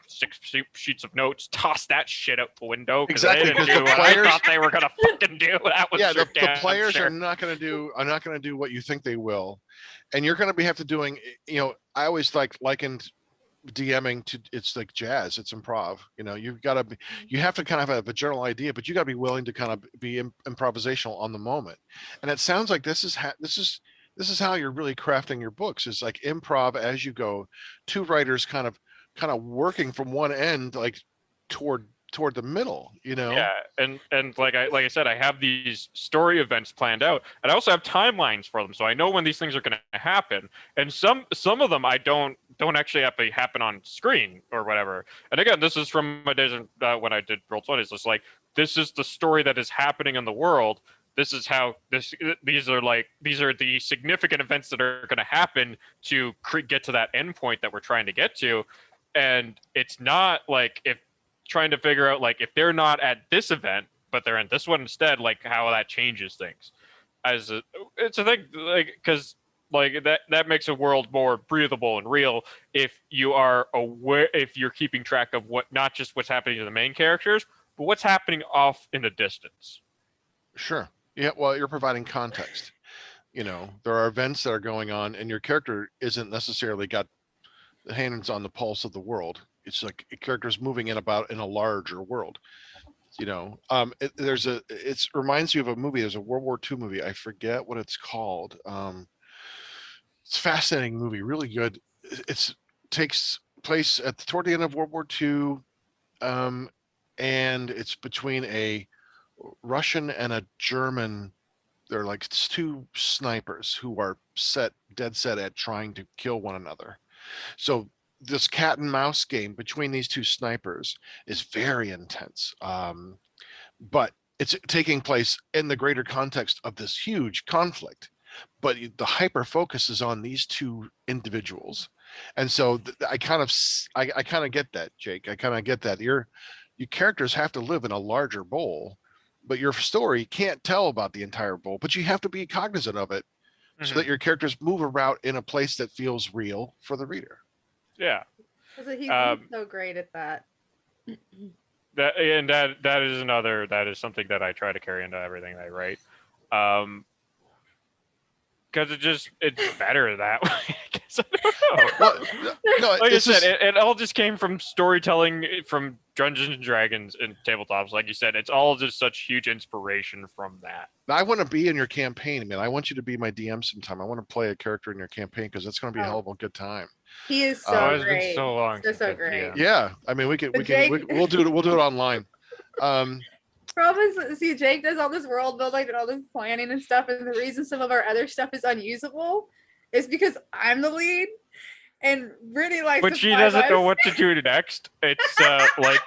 6 sheets of notes, toss that shit out the window. Exactly, because the players, I thought they were gonna fucking do. That was the players are not gonna do what you think they will, and you're gonna have to doing. I always likened DMing to, it's like jazz, it's improv. You have to kind of have a general idea, but you got to be willing to kind of be improvisational on the moment. And it sounds like this is how you're really crafting your books, is like improv as you go, two writers kind of working from one end like toward toward the middle, you know. Yeah, and like I said, I have these story events planned out, and I also have timelines for them, so I know when these things are going to happen. And some of them I don't actually have to happen on screen or whatever. And again, this is from my days when I did Roll20. It's just like, this is the story that is happening in the world. This is how these are the significant events that are going to happen to get to that end point that we're trying to get to. And it's not like if trying to figure out like if they're not at this event but they're in this one instead, like how that changes things. It's a thing, like, because like that makes a world more breathable and real if you are aware, if you're keeping track of what, not just what's happening to the main characters, but what's happening off in the distance. Sure. Yeah, well, you're providing context. You know, there are events that are going on, and your character isn't necessarily got the hands on the pulse of the world. It's like a character's moving in about in a larger world. You know, it reminds you of a movie. There's a World War II movie. I forget what it's called. It's a fascinating movie, really good. It takes place toward the end of World War II, and it's between a Russian and a German. They're like two snipers who are dead set at trying to kill one another. So this cat and mouse game between these two snipers is very intense. But it's taking place in the greater context of this huge conflict. But the hyper focus is on these two individuals. And so I kind of get that, Jake. I kind of get that. Your characters have to live in a larger bowl, but your story can't tell about the entire bowl, but you have to be cognizant of it so that your characters move around in a place that feels real for the reader. Yeah. He's so great at that. That is something that I try to carry into everything I write. Because it's better that way. I guess I don't know. No, like I said, it all just came from storytelling, from Dungeons and Dragons and tabletops. Like you said, it's all just such huge inspiration from that. I want to be in your campaign, man. I want you to be my DM sometime. I want to play a character in your campaign because it's going to be a hell of a good time. He is so great. It's been so long. So great. Yeah, I mean, we'll do it online. Problem is, see, Jake does all this world building and all this planning and stuff, and the reason some of our other stuff is unusable is because I'm the lead, and Brittany likes. But she doesn't know what to do next. It's like,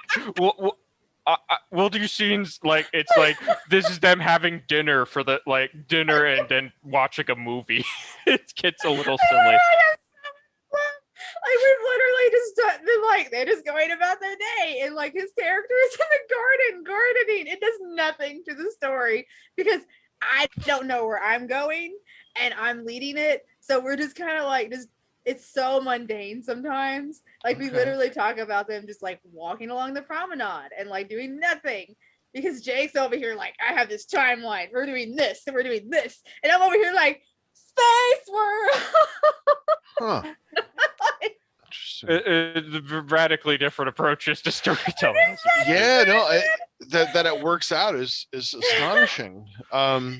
we'll do scenes like it's like this is them having dinner for the dinner and then watching a movie. It gets a little silly. Like we've literally just been like they're just going about their day, and like his character is in the gardening. It does nothing to the story because I don't know where I'm going and I'm leading it. So we're just kind of like it's so mundane sometimes. Like we literally talk about them just like walking along the promenade and like doing nothing because Jake's over here like I have this timeline. We're doing this and we're doing this, and I'm over here like space world. Huh. Radically different approaches to storytelling. Yeah, no, that it works out is astonishing. But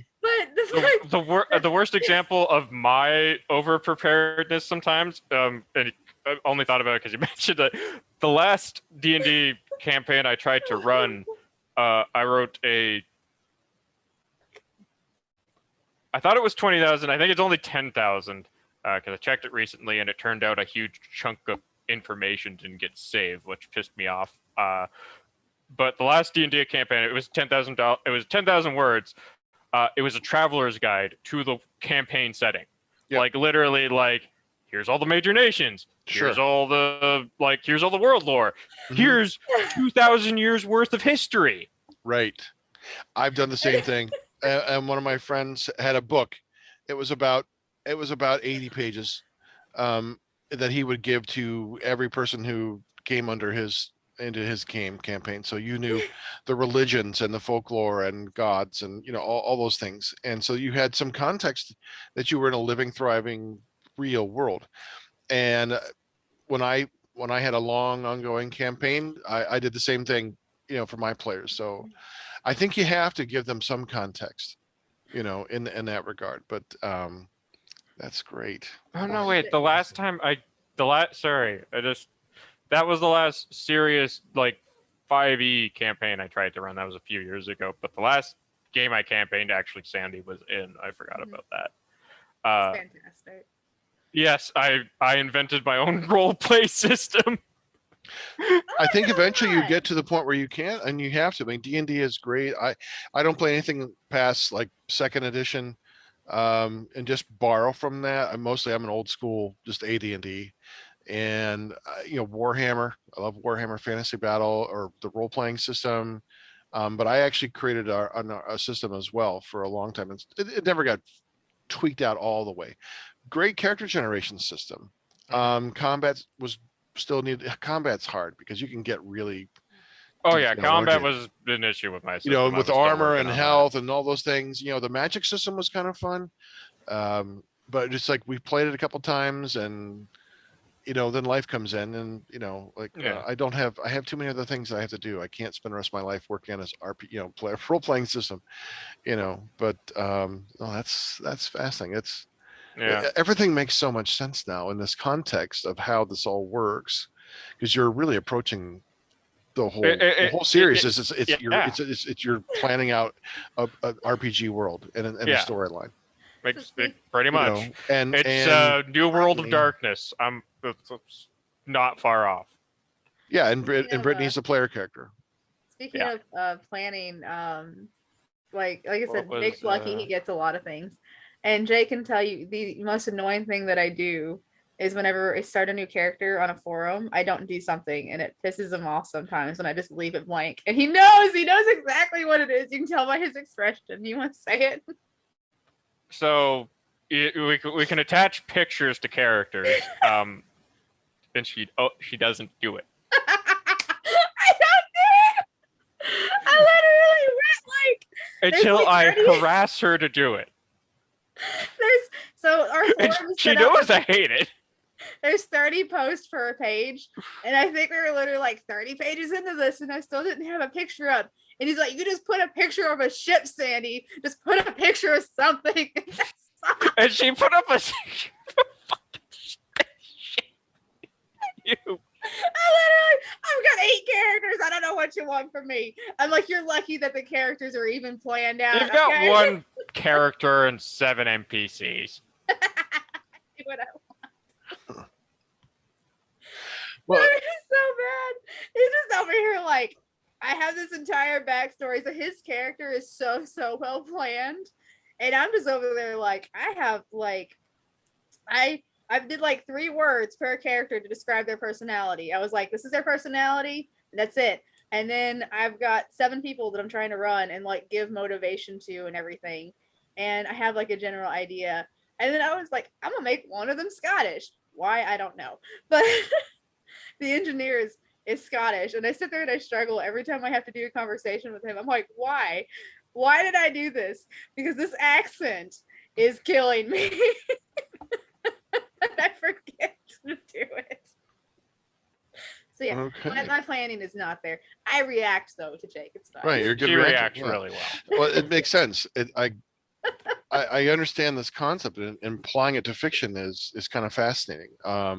the worst example of my over preparedness sometimes, and I only thought about it because you mentioned that the last D&D campaign I tried to run, I wrote I thought it was 20,000. I think it's only 10,000. Because I checked it recently, and it turned out a huge chunk of information didn't get saved, which pissed me off. But the last D&D campaign, it was 10,000. It was 10,000 words. It was a traveler's guide to the campaign setting. Yep. Like literally, like here's all the major nations. Here's all the here's all the world lore. Here's 2,000 years worth of history. Right. I've done the same thing, and one of my friends had a book. It was about 80 pages that he would give to every person who came into his campaign. So you knew the religions and the folklore and gods and all those things. And so you had some context that you were in a living, thriving, real world. And when I had a long ongoing campaign, I did the same thing, for my players. So I think you have to give them some context, in that regard. But that's great. Oh no! Wait. That was the last serious 5e campaign I tried to run. That was a few years ago. But the last game I campaigned, actually, Sandy was in. I forgot about that. It's fantastic. Yes, I invented my own role play system. I think eventually you get to the point where you can't, and you have to. I mean, D&D is great. I don't play anything past like second edition, and just borrow from that. I'm an old school, just AD&D, and Warhammer. I love Warhammer Fantasy Battle or the role playing system. But I actually created a system as well for a long time. It never got tweaked out all the way. Great character generation system. Combat was still needed. Combat's hard because you can get really. Oh yeah, combat was an issue with my system. With armor and health and all those things. The magic system was kind of fun, but just like we played it a couple times, and then life comes in, and I have too many other things that I have to do. I can't spend the rest of my life working on this role playing system, But that's fascinating. Everything makes so much sense now in this context of how this all works, because you're really approaching the whole series. You're planning out a RPG world and a storyline. Pretty much. And it's a new world of darkness. It's not far off. Yeah, and Brittany's the player character. Speaking of planning, like I said, Jake's lucky; he gets a lot of things. And Jay can tell you the most annoying thing that I do is whenever I start a new character on a forum, I don't do something, and it pisses him off sometimes when I just leave it blank. And he knows exactly what it is. You can tell by his expression. You want to say it? So we can attach pictures to characters. And she doesn't do it. I don't do it. I literally went until I harass her to do it. Our forum she knows I hate it. There's 30 posts per page, and I think we were literally like 30 pages into this, and I still didn't have a picture up. And he's like, "You just put a picture of a ship, Sandy. Just put a picture of something." And she put up a picture of a fucking ship. I've got 8 characters. I don't know what you want from me. I'm like, you're lucky that the characters are even planned out. You've got 1 character and 7 NPCs. Do what I want. Well, it's so bad. He's just over here like, I have this entire backstory. So his character is so well planned. And I'm just over there like, I did like 3 words per character to describe their personality. I was like, this is their personality. That's it. And then I've got 7 people that I'm trying to run and like give motivation to and everything. And I have like a general idea. And then I was like, I'm going to make one of them Scottish. Why? I don't know. But the engineer is Scottish. And I sit there and I struggle every time I have to do a conversation with him. I'm like, why? Why did I do this? Because this accent is killing me. I forget to do it. So yeah, okay. my planning is not there. I react though to Jake. It's fine. Right, you're good. She reacts really well. Well, it makes sense. I understand this concept, and applying it to fiction is kind of fascinating. But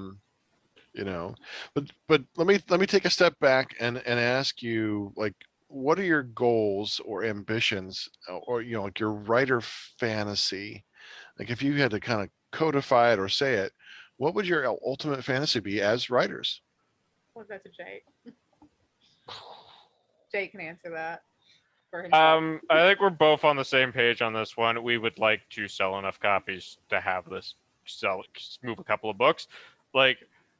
let me take a step back and ask you, like, what are your goals or ambitions, or like your writer fantasy? Like, if you had to kind of codify it or say it, what would your ultimate fantasy be as writers? Well, that's a Jake. Jake can answer that for himself. I think we're both on the same page on this one. We would like to sell enough copies to have this move a couple of books. Like,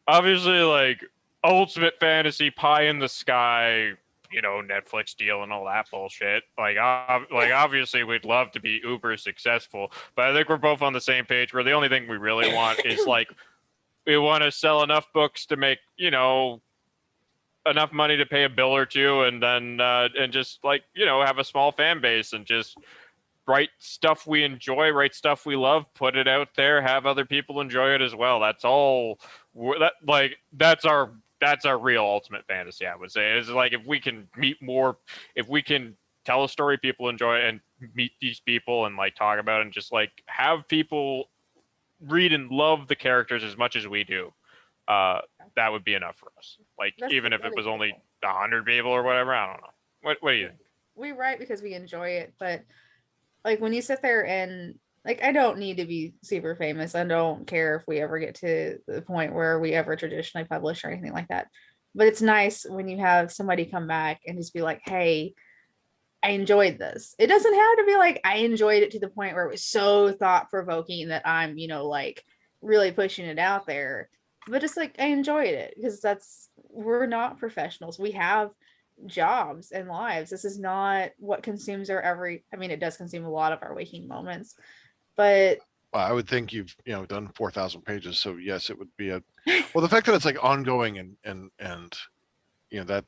obviously, like ultimate fantasy, pie in the sky, Netflix deal and all that bullshit. Like obviously we'd love to be uber successful, but I think we're both on the same page where the only thing we really want is like, we want to sell enough books to make, enough money to pay a bill or two, and then and just like, have a small fan base and just write stuff we enjoy, write stuff we love, put it out there, have other people enjoy it as well. That's all. That's our real ultimate fantasy, I would say. It's like, if we can if we can tell a story people enjoy and meet these people and like talk about it and just like have people read and love the characters as much as we do, that would be enough for us. Like, That's even if it really was only cool. 100 people or whatever, I don't know. What do you think? We write because we enjoy it, but like when you sit there and like I don't need to be super famous. I don't care if we ever get to the point where we ever traditionally publish or anything like that. But it's nice when you have somebody come back and just be like, "Hey, I enjoyed this." It doesn't have to be like I enjoyed it to the point where it was so thought provoking that I'm, like really pushing it out there. But just like I enjoyed it because we're not professionals. We have jobs and lives. This is not what consumes I mean, it does consume a lot of our waking moments, but Well, I would think you've done 4,000 pages, so yes, it would be well, the fact that it's like ongoing and that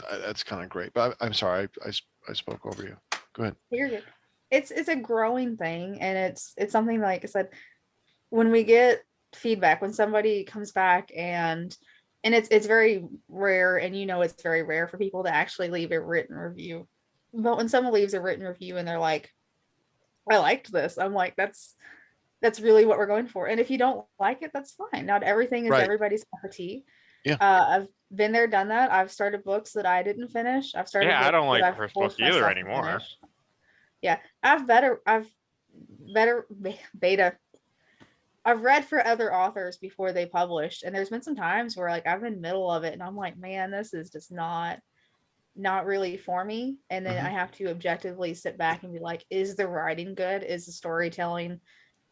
that's kind of great. But I'm sorry, I spoke over you. Go ahead. you're good. It's a growing thing, and it's something like I said, when we get feedback, when somebody comes back and it's very rare, and it's very rare for people to actually leave a written review. But when someone leaves a written review and they're like, I liked this, I'm like, that's really what we're going for. And if you don't like it, that's fine. Not everything is Right. everybody's cup of tea. Yeah. I've been there, done that. I've started books that I didn't finish. I've started. Yeah, I don't like I've first forced books either myself to anymore. finish. Yeah, I've better beta. I've read for other authors before they published, and there's been some times where like I'm in the middle of it, and I'm like, man, this is just not really for me. And then I have to objectively sit back and be like, is the writing good? Is the storytelling?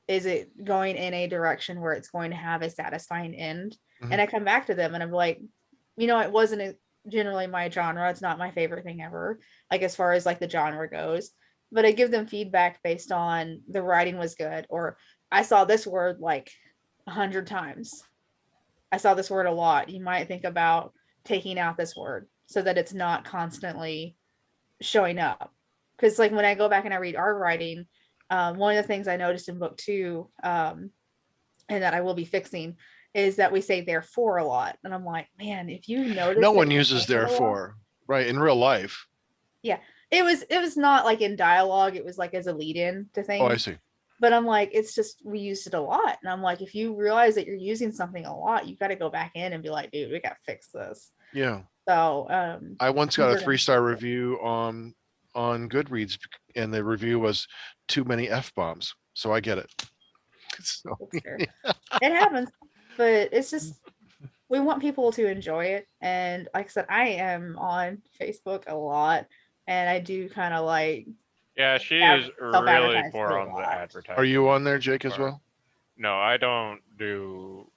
Is it going in a direction where it's going to have a satisfying end? And I come back to them and I'm like, it wasn't generally my genre. It's not my favorite thing ever, like as far as like the genre goes. But I give them feedback based on the writing was good, or I saw this word like 100 times. I saw this word a lot. You might think about taking out this word so that it's not constantly showing up. Because like when I go back and I read our writing, one of the things I noticed in book 2, and that I will be fixing, is that we say therefore a lot. And I'm like, man, if you notice, No one uses therefore, right? In real life. Yeah, it was not like in dialogue. It was like as a lead in to things. Oh, I see. But I'm like, it's just we used it a lot. And I'm like, if you realize that you're using something a lot, you got to go back in and be like, dude, we got to fix this. Yeah. So I once got a 3-star review on Goodreads, and the review was too many F-bombs. So I get it. So, it happens, but it's just we want people to enjoy it. And like I said, I am on Facebook a lot, and I do kind of like. Yeah, she is really poor on the advertising. Are you on there, Jake, as well? No, I don't do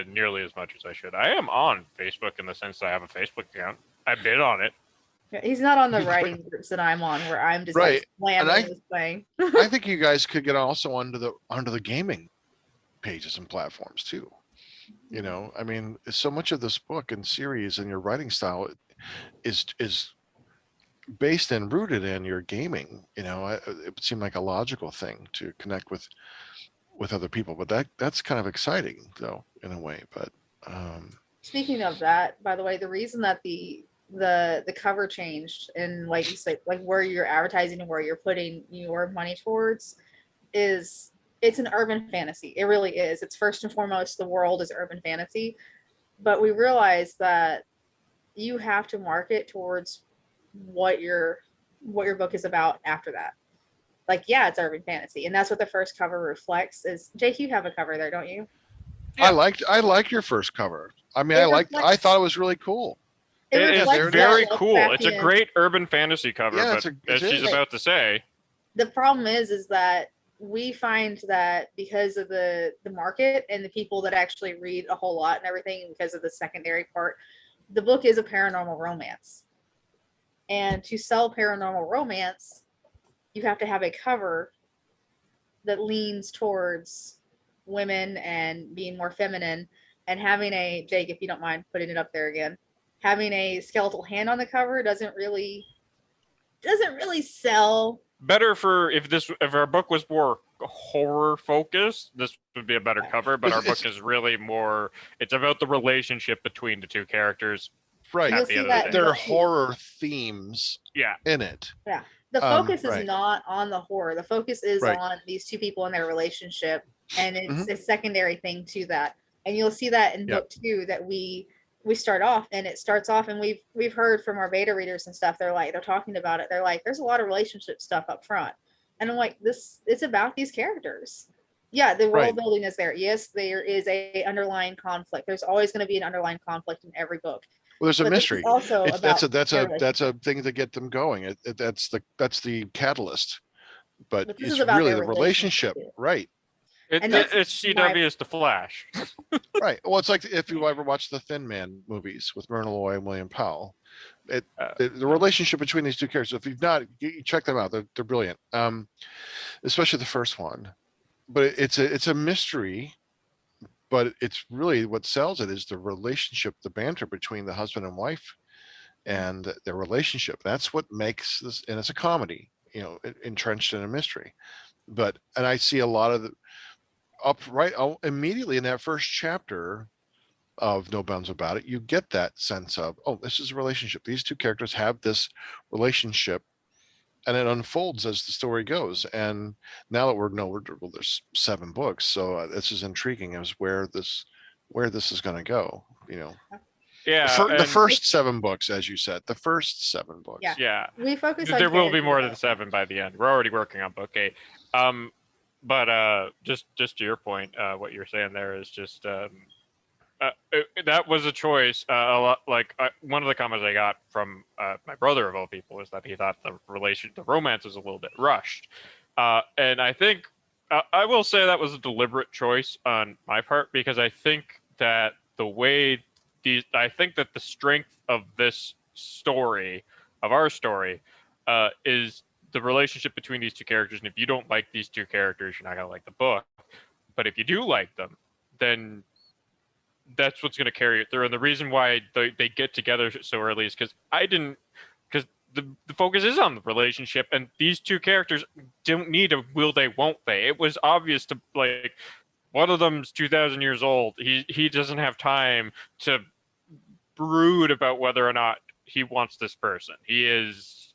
nearly as much as I should. I am on Facebook in the sense that I have a Facebook account. I bid on it. Yeah, he's not on the writing groups that I'm on, where I'm just right. like slamming this thing. I think you guys could get also onto the gaming pages and platforms too. I mean, so much of this book and series and your writing style is based and rooted in your gaming. It would seem like a logical thing to connect with other people, but that's kind of exciting though, in a way. But speaking of that, by the way, the reason that the cover changed and like you say, like where you're advertising and where you're putting your money towards is it's an urban fantasy. It really is. It's first and foremost, the world is urban fantasy, but we realize that you have to market towards what your book is about after that. Like, yeah, it's urban fantasy, and that's what the first cover reflects. Is Jake, you have a cover there, don't you? Yeah. I like your first cover. I mean, I thought it was really cool. It is very cool. It's a great urban fantasy cover, but as she's about to say, the problem is that we find that because of the market and the people that actually read a whole lot and everything, because of the secondary part, the book is a paranormal romance. And to sell paranormal romance, you have to have a cover that leans towards women and being more feminine, and having a, Jake, if you don't mind putting it up there again, having a skeletal hand on the cover doesn't really sell. Better for if our book was more horror focused, this would be a better cover, but our book is really more, it's about the relationship between the two characters. Right. There are horror themes in it. Yeah. The focus is not on the horror. The focus is on these two people and their relationship, and it's a secondary thing to that. And you'll see that in Yep. book 2 that we start off, and it starts off, and we've heard from our beta readers and stuff. They're talking about it. They're like, there's a lot of relationship stuff up front. And I'm like, it's about these characters. Yeah, the world building is there. Yes, there is a underlying conflict. There's always going to be an underlying conflict in every book. Well, there's a mystery. Also, that's a thing to get them going. That's the catalyst. But it's really the relationship, right? It's CW is the Flash. Right. Well, it's like if you ever watched the Thin Man movies with Myrna Loy and William Powell. The relationship between these two characters, if you've not, you check them out. They're brilliant. Especially the first one. But it's a mystery, but it's really what sells it is the relationship, the banter between the husband and wife and their relationship. That's what makes this, and it's a comedy, entrenched in a mystery. And I see a lot of immediately in that first chapter of No Bounds About It, you get that sense of, oh, this is a relationship. These two characters have this relationship, and it unfolds as the story goes. And now that there's 7 books, so this is intriguing as where this is going to go. Yeah, the first 7 books, as you said, the first 7 books. Yeah. We focus on there will be more than 7 by the end. We're already working on book 8. But just to your point, what you're saying there is just that was a choice. A lot like one of the comments I got from my brother of all people was that he thought the romance was a little bit rushed, and I think I will say that was a deliberate choice on my part, because I think that I think that the strength of this story, of our story, is the relationship between these two characters. And if you don't like these two characters, you're not going to like the book. But if you do like them, then that's what's going to carry it through. And the reason why they get together so early is because the focus is on the relationship, and these two characters don't need a will they, won't they. It was obvious to, like, one of them's 2,000 years old. He doesn't have time to brood about whether or not he wants this person. He is...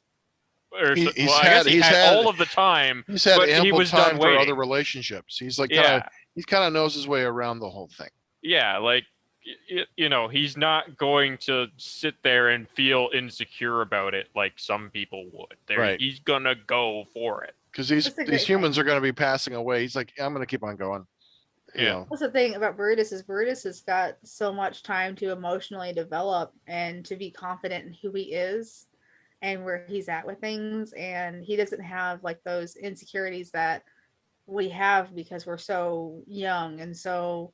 He's had all of the time. He's had but ample he was time done for waiting. other relationships. He's like, he kind of knows his way around the whole thing. Yeah, like, he's not going to sit there and feel insecure about it like some people would. Right. He's gonna go for it. Because these humans are going to be passing away. He's like, I'm going to keep on going. That's the thing about Brutus has got so much time to emotionally develop and to be confident in who he is and where he's at with things, and he doesn't have like those insecurities that we have because we're so young and so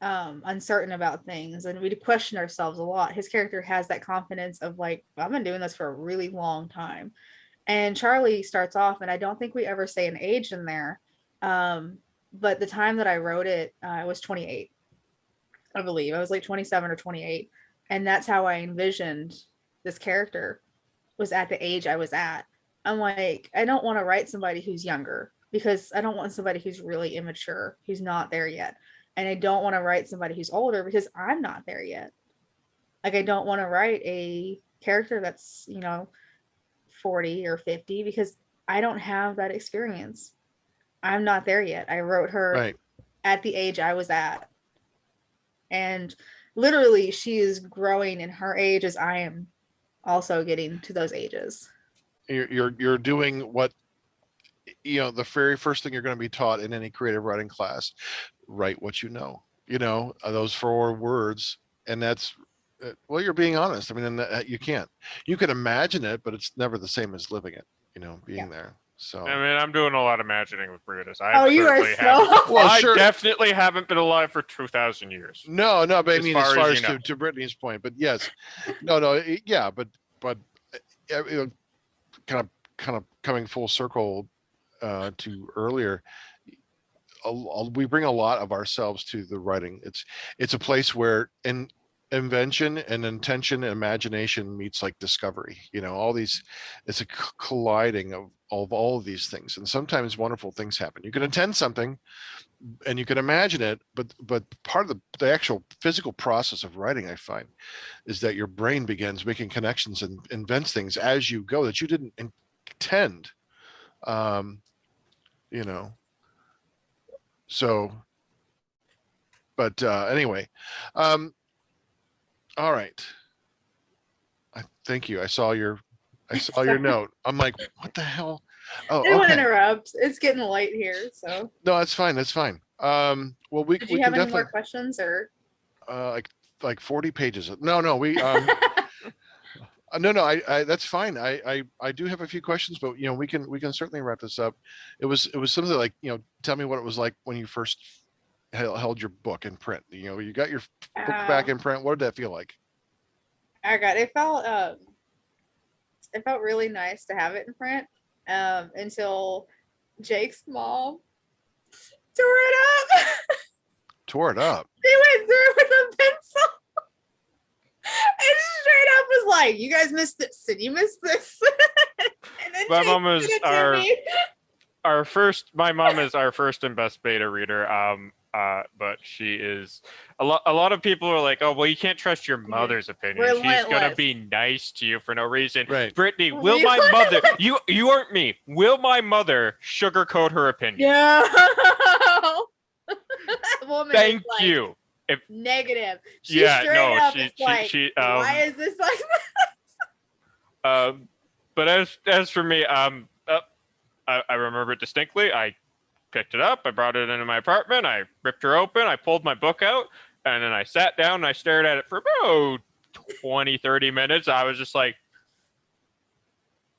uncertain about things, and we question ourselves a lot. His character has that confidence of like, I've been doing this for a really long time. And Charlie starts off, and I don't think we ever say an age in there, but the time that I wrote it, I was 28, I believe. I was like 27 or 28, and that's how I envisioned this character, was at the age I was at. I'm like, I don't want to write somebody who's younger, because I don't want somebody who's really immature, who's not there yet. And I don't want to write somebody who's older, because I'm not there yet. Like, I don't want to write a character that's, 40 or 50, because I don't have that experience. I'm not there yet. I wrote her at the age I was at. And literally, she is growing in her age as I am also getting to those ages. You're doing what, the very first thing you're going to be taught in any creative writing class: write what you know. Those 4 words, and that's, well, you're being honest. I mean, you can't. You can imagine it, but it's never the same as living it. Being there. So I mean, I'm doing a lot of imagining with Brutus. You are so. Well, I sure. Definitely haven't been alive for 2,000 years. No, but I mean, as far as to Brittany's point, but yes, yeah, but kind of coming full circle to earlier. We bring a lot of ourselves to the writing. It's a place where invention and intention and imagination meets like discovery. All these, it's a colliding of all of these things, and sometimes wonderful things happen. You can intend something and you can imagine it, but part of the actual physical process of writing, I find, is that your brain begins making connections and invents things as you go that you didn't intend. So But anyway, um, all right. Thank you. I saw your Sorry. note. I'm like, what the hell? I Oh, didn't want to okay. interrupt. It's getting late here, so. No, that's fine. That's fine. Well, Did we you can have any more definitely questions or? like 40 pages. No, we no, I that's fine. I do have a few questions, but we can certainly wrap this up. It was something like, tell me what it was like when you first held your book in print. You got your book back in print. What did that feel like? I got it felt really nice to have it in print until Jake's mom tore it up. Tore it up. She went through it with a pencil and straight up was like, "You guys missed this, and you missed this." And then My Jake mom is sent it to me. my mom is our first and best beta reader. But she is a lot of people are like, oh well, you can't trust your mother's opinion. She's gonna Relentless. be nice to you for no reason. Right. Brittany, will my mother you aren't me, will my mother sugarcoat her opinion? No. That woman Thank is like you. negative. She Yeah, straight no, up she is like, why is this like but as for me, I remember it distinctly. I picked it up, I brought it into my apartment, I ripped her open, I pulled my book out, and then I sat down and I stared at it for about 20-30 minutes. I was just like,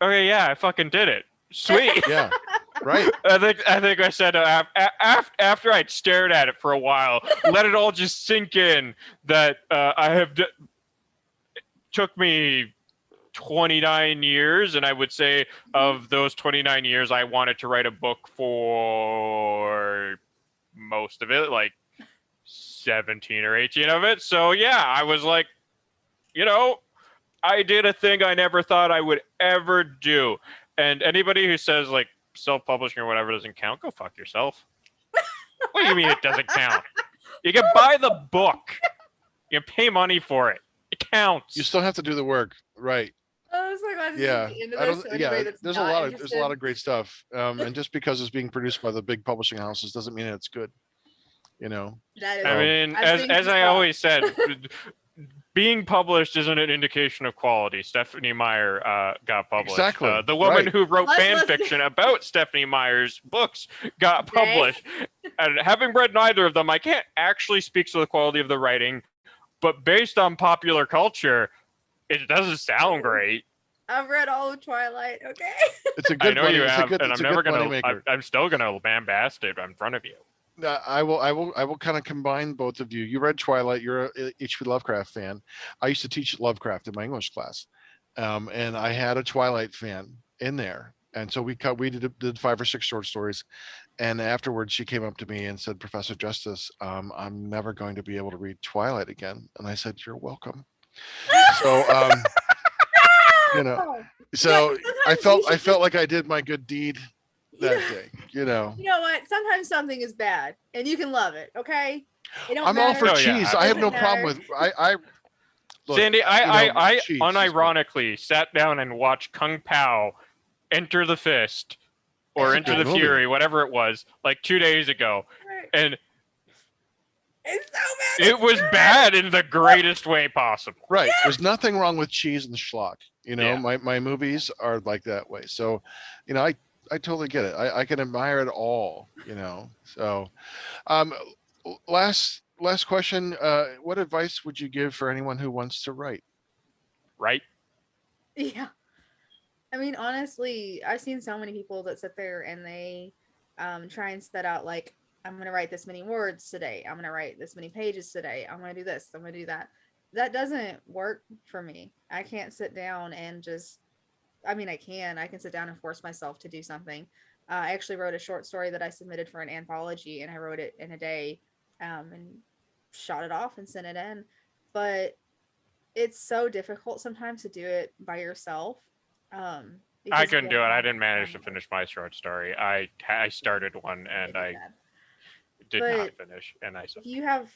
okay, yeah, I fucking did it. Sweet. Yeah. Right. I think I said after I'd stared at it for a while, let it all just sink in that took me 29 years, and I would say of those 29 years, I wanted to write a book for most of it, like 17 or 18 of it. So yeah, I was like, I did a thing I never thought I would ever do. And anybody who says like self-publishing or whatever doesn't count, go fuck yourself. What do you mean it doesn't count? You can buy the book. You can pay money for it. It counts. You still have to do the work, right? I was like, this Yeah. is the end of I this, don't. so Yeah. anybody that's There's not a lot interested. of great stuff. And just because it's being produced by the big publishing houses doesn't mean it's good. That is, I mean, I've seen as some I stuff. always said, being published isn't an indication of quality. Stephanie Meyer got published. Exactly. The woman Right. who wrote Let's- fan fiction about Stephanie Meyer's books got published. And having read neither of them, I can't actually speak to the quality of the writing. But based on popular culture, it doesn't sound great. I've read all of Twilight. Okay. It's a I good know money. you It's have, a good. and It's I'm a never good money gonna. maker. I'm still gonna lambast it in front of you. I will kind of combine both of you. You read Twilight. You're a H.P. Lovecraft fan. I used to teach Lovecraft in my English class, and I had a Twilight fan in there, and so we did 5 or 6 short stories, and afterwards she came up to me and said, Professor Justice, I'm never going to be able to read Twilight again, and I said, you're welcome. So so I felt like I did my good deed that day. You know what? Sometimes something is bad, and you can love it. Okay. It don't I'm all matter. for Oh, yeah. cheese. It I have no doesn't problem matter. with I look, Sandy, I cheese is good. unironically sat down and watched Kung Pao Enter the Fist or That's a Enter good the movie. Fury, whatever it was, like 2 days ago, and It's so bad. it was bad in the greatest way possible. Right. There's nothing wrong with cheese and schlock. Yeah. My movies are like that way. So, I totally get it. I can admire it all, So last question. What advice would you give for anyone who wants to write? Right? Yeah. I mean, honestly, I've seen so many people that sit there and they try and set out like, I'm going to write this many words today. I'm going to write this many pages today. I'm going to do this. I'm going to do that. That doesn't work for me. I can't sit down and I can sit down and force myself to do something. I actually wrote a short story that I submitted for an anthology, and I wrote it in a day and shot it off and sent it in. But it's so difficult sometimes to do it by yourself. I couldn't do it. I didn't manage to finish my short story. I started one and I did not finish, and I if you have,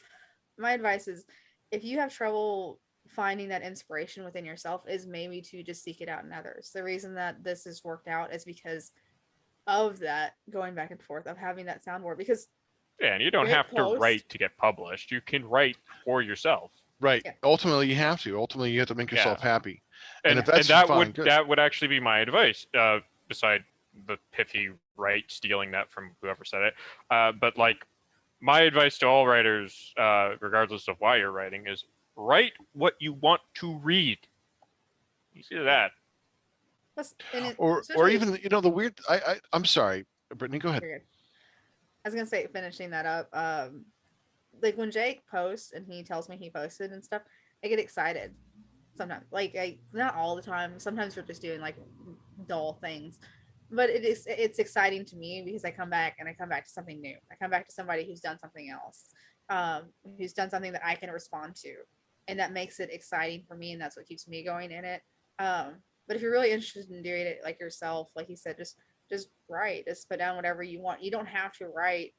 my advice is, if you have trouble finding that inspiration within yourself, is maybe to just seek it out in others. The reason that this has worked out is because of that going back and forth of having that soundboard, because Yeah, and you don't Great have to post. write to get published. You can write for yourself. Right. Yeah. Ultimately, you have to. Ultimately, you have to make yourself happy. And if that's that fine, good. would actually be my advice. Beside the pithy right, stealing that from whoever said it. But like my advice to all writers, regardless of why you're writing, is write what you want to read. You see that? Or especially- even the weird. I'm sorry, Brittany. Go ahead. You're good. I was gonna say, finishing that up. Like when Jake posts and he tells me he posted and stuff, I get excited. Sometimes, like not all the time. Sometimes we're just doing like dull things, but it's exciting to me because I come back to something new. I come back to somebody who's done something else, who's done something that I can respond to, and that makes it exciting for me, and that's what keeps me going in it. But if you're really interested in doing it like yourself, like you said, just write, just put down whatever you want. You don't have to write.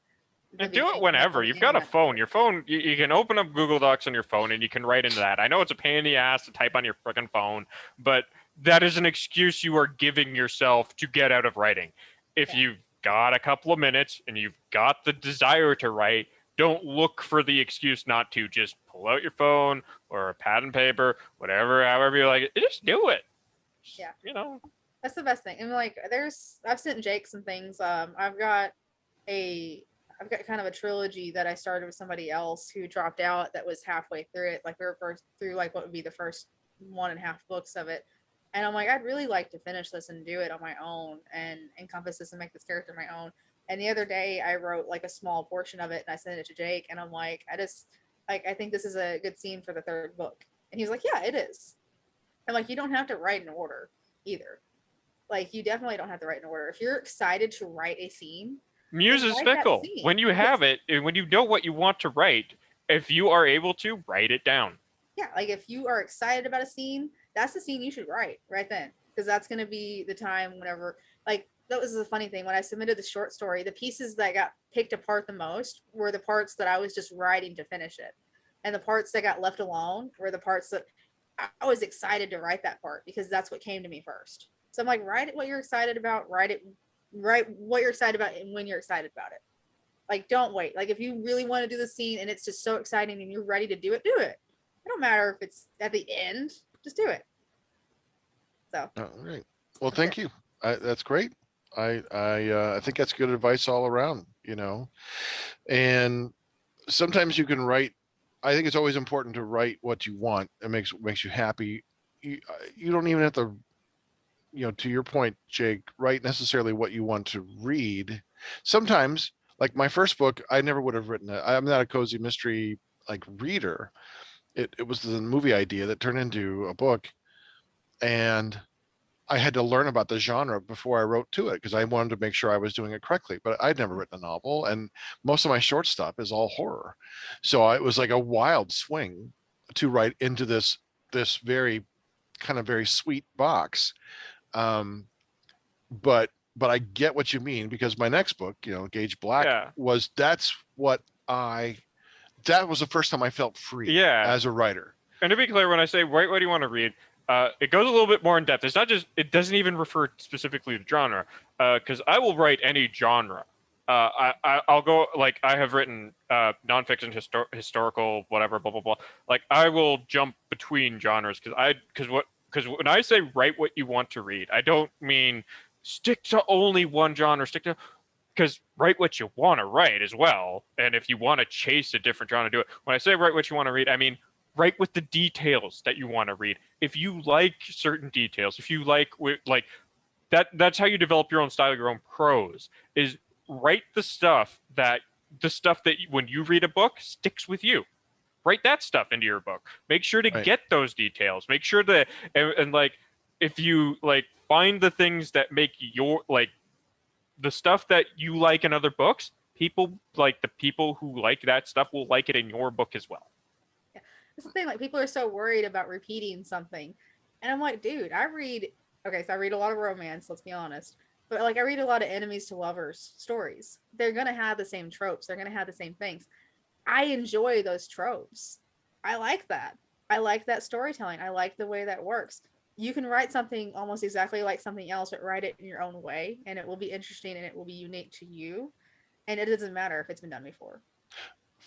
And do it whenever. You've got a phone. Your phone, you can open up Google Docs on your phone and you can write into that. I know it's a pain in the ass to type on your freaking phone, but that is an excuse you are giving yourself to get out of writing. If you've got a couple of minutes and you've got the desire to write, don't look for the excuse not to. Just pull out your phone or a pad and paper, whatever, however you like it. Just do it. Yeah. That's the best thing. And like I've sent Jake some things. I've got kind of a trilogy that I started with somebody else who dropped out that was halfway through it. Like we were first through like what would be the first 1.5 books of it. And I'm like, I'd really like to finish this and do it on my own and encompass this and make this character my own. And the other day I wrote like a small portion of it and I sent it to Jake and I'm like, I think this is a good scene for the third book. And he was like, yeah, it is. I'm like, you don't have to write in order either. Like you definitely don't have to write in order. If you're excited to write a scene, muse is fickle. When you have it, when you know what you want to write, if you are able to, write it down. Yeah, like if you are excited about a scene, that's the scene you should write right then. Because that's going to be the time whenever, like, that was the funny thing. When I submitted the short story, the pieces that got picked apart the most were the parts that I was just writing to finish it. And the parts that got left alone were the parts that I was excited to write that part because that's what came to me first. So I'm like, write what you're excited about, write what you're excited about and when you're excited about it. Like, don't wait. Like, if you really want to do the scene and it's just so exciting and you're ready to do it, do it. It don't matter if it's at the end, just do it. So. All right. Well, thank you. That's great. I think that's good advice all around, and sometimes you can write. I think it's always important to write what you want. It makes you happy. You don't even have to, to your point, Jake, write necessarily what you want to read. Sometimes, like my first book, I never would have written it. I'm not a cozy mystery like reader. It was the movie idea that turned into a book, and I had to learn about the genre before I wrote to it because I wanted to make sure I was doing it correctly. But I'd never written a novel, and most of my short stuff is all horror. So it was like a wild swing to write into this very kind of very sweet box. But I get what you mean because my next book, Gage Black, that was the first time I felt free as a writer. And to be clear, when I say write what do you want to read, it goes a little bit more in depth. It's not just, it doesn't even refer specifically to genre, because I will write any genre. I'll go, like, I have written nonfiction, historical, whatever, blah, blah, blah. Like, I will jump between genres because when I say write what you want to read, I don't mean stick to only one genre, because write what you want to write as well. And if you want to chase a different genre, do it. When I say write what you want to read, I mean write with the details that you want to read. If you like certain details, if you like that's how you develop your own style, your own prose, is write the stuff that when you read a book sticks with you. Write that stuff into your book. Make sure to get those details. Make sure that, and like, if you like find the things that make your, like, the stuff that you like in other books, people who like that stuff will like it in your book as well. That's the thing, like people are so worried about repeating something. And I'm like, dude, I read a lot of romance, let's be honest. But like I read a lot of enemies to lovers stories. They're gonna have the same tropes, they're gonna have the same things. I enjoy those tropes. I like that. I like that storytelling. I like the way that works. You can write something almost exactly like something else, but write it in your own way, and it will be interesting and it will be unique to you. and it doesn't matter if it's been done before.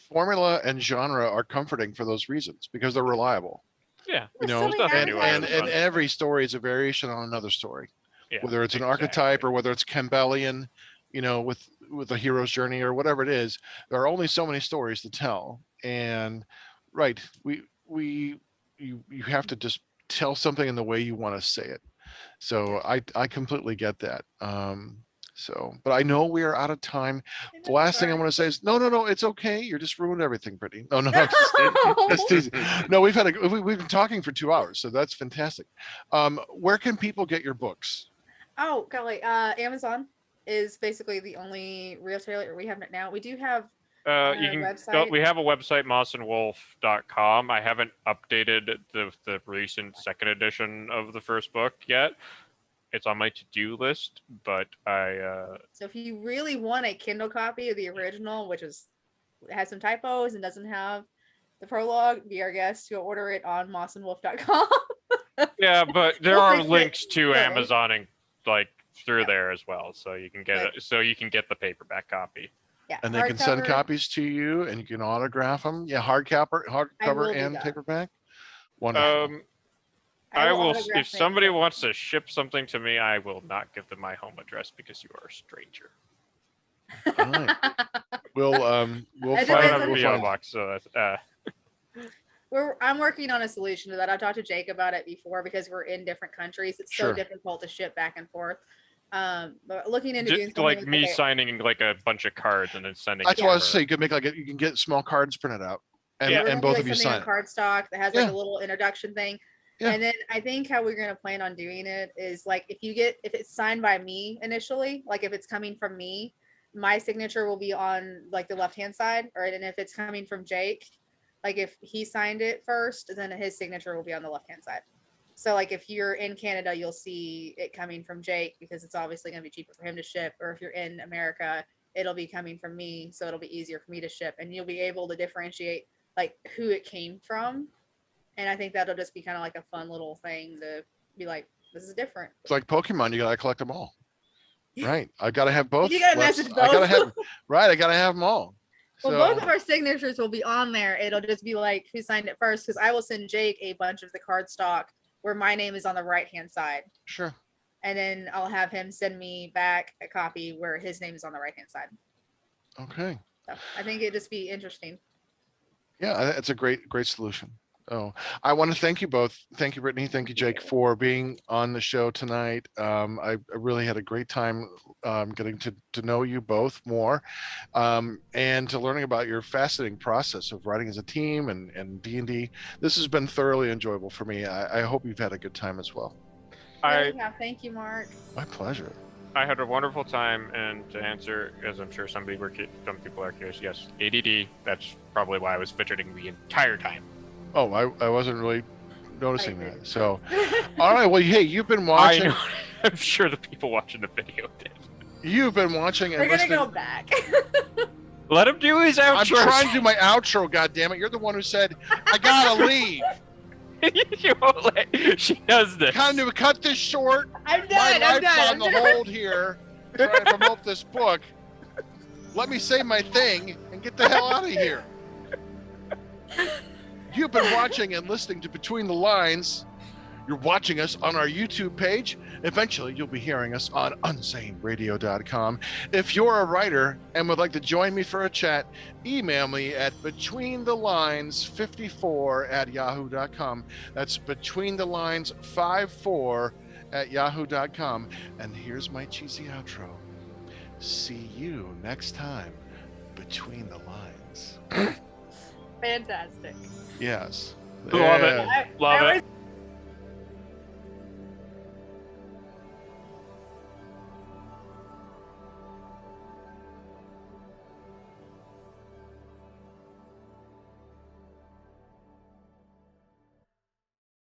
Formula and genre are comforting for those reasons because they're reliable. Yeah, You know, there's nothing new under and the sun. every story is a variation on another story. Yeah, Whether it's an archetype or whether it's Campbellian, you know, with a hero's journey or whatever it is, there are only so many stories to tell. And right, you have to just tell something in the way you want to say it. So I completely get that. So, but I know we are out of time. The last thing I want to say is no, it's okay. You're just ruined everything, Brittany. No, I'm just kidding. Just teasing. No, we've been talking for 2 hours, so that's fantastic. Where can people get your books? Oh, golly. Amazon is basically the only retailer we have now. We do have You can website. we have a website, mossandwolf.com. I haven't updated the recent second edition of the first book yet. It's on my to-do list, but So if you really want a Kindle copy of the original, which has some typos and doesn't have the prologue, be our guest. You'll order it on mossandwolf.com. Yeah, but there We'll are fix it. links to Yeah. Amazoning like through there as well, so you can get Right. it. So you can get the paperback copy. Yeah, And they can send hardcover. copies to you, and you can autograph them. Yeah, hardcover, I will do and that. paperback. Wonderful. I will. autograph If somebody things. wants to ship something to me, I will not give them my home address because you are a stranger. All right. We'll It I find. don't depends have a on PO who- box, so that's. I'm working on a solution to that. I've talked to Jake about it before because we're in different countries. It's so Sure. difficult to ship back and forth. But looking into doing Just something like me okay, signing like a bunch of cards and then sending. That's it what I was over. saying. You could make you can get small cards printed out, and we're gonna and do, both like, of you something sign on it. cardstock that has like Yeah. a little introduction thing. Yeah. And then I think how we're gonna plan on doing it is like if it's signed by me initially, like if it's coming from me, my signature will be on like the left hand side, or and if it's coming from Jake, like if he signed it first, then his signature will be on the left hand side. So like if you're in Canada, you'll see it coming from Jake because it's obviously gonna be cheaper for him to ship, or if you're in America, it'll be coming from me, so it'll be easier for me to ship, and you'll be able to differentiate like who it came from. And I think that'll just be kind of like a fun little thing to be like, this is different. It's like Pokemon. You gotta collect them all. Right. I gotta have both. You gotta Let's- message I gotta both. have. Right. I gotta have them all. Well, So, both of our signatures will be on there. It'll just be like who signed it first, because I will send Jake a bunch of the cardstock where my name is on the right hand side, sure. and then I'll have him send me back a copy where his name is on the right hand side. Okay. So I think it'd just be interesting. Yeah, it's a great solution. Oh, I want to thank you both. Thank you, Brittany. Thank you, Jake, for being on the show tonight. I really had a great time getting to know you both more, and to learning about your fascinating process of writing as a team and D&D. This has been thoroughly enjoyable for me. I hope you've had a good time as well. Thank you, Mark. My pleasure. I had a wonderful time, and to answer, as I'm sure some people are curious, yes, ADD. That's probably why I was fidgeting the entire time. Oh, I wasn't really noticing I did. that. So, all right. Well, hey, you've been watching. I know. I'm sure the people watching the video did. You've been watching and We're gonna listening. go back. Let him do his outro. I'm trying to do my outro. God damn it! You're the one who said I gotta leave. You won't let. She does this. Kind of cut this short. I'm My done. I'm life's done. on the hold here, trying to promote this book. Let me say my thing and get the hell out of here. You've been watching and listening to Between the Lines. You're watching us on our YouTube page. Eventually, you'll be hearing us on unsaneradio.com. If you're a writer and would like to join me for a chat, email me at betweenthelines54@yahoo.com. That's betweenthelines54@yahoo.com. And here's my cheesy outro. See you next time, Between the Lines. Fantastic. Yes. Love Yeah. it. Love I it.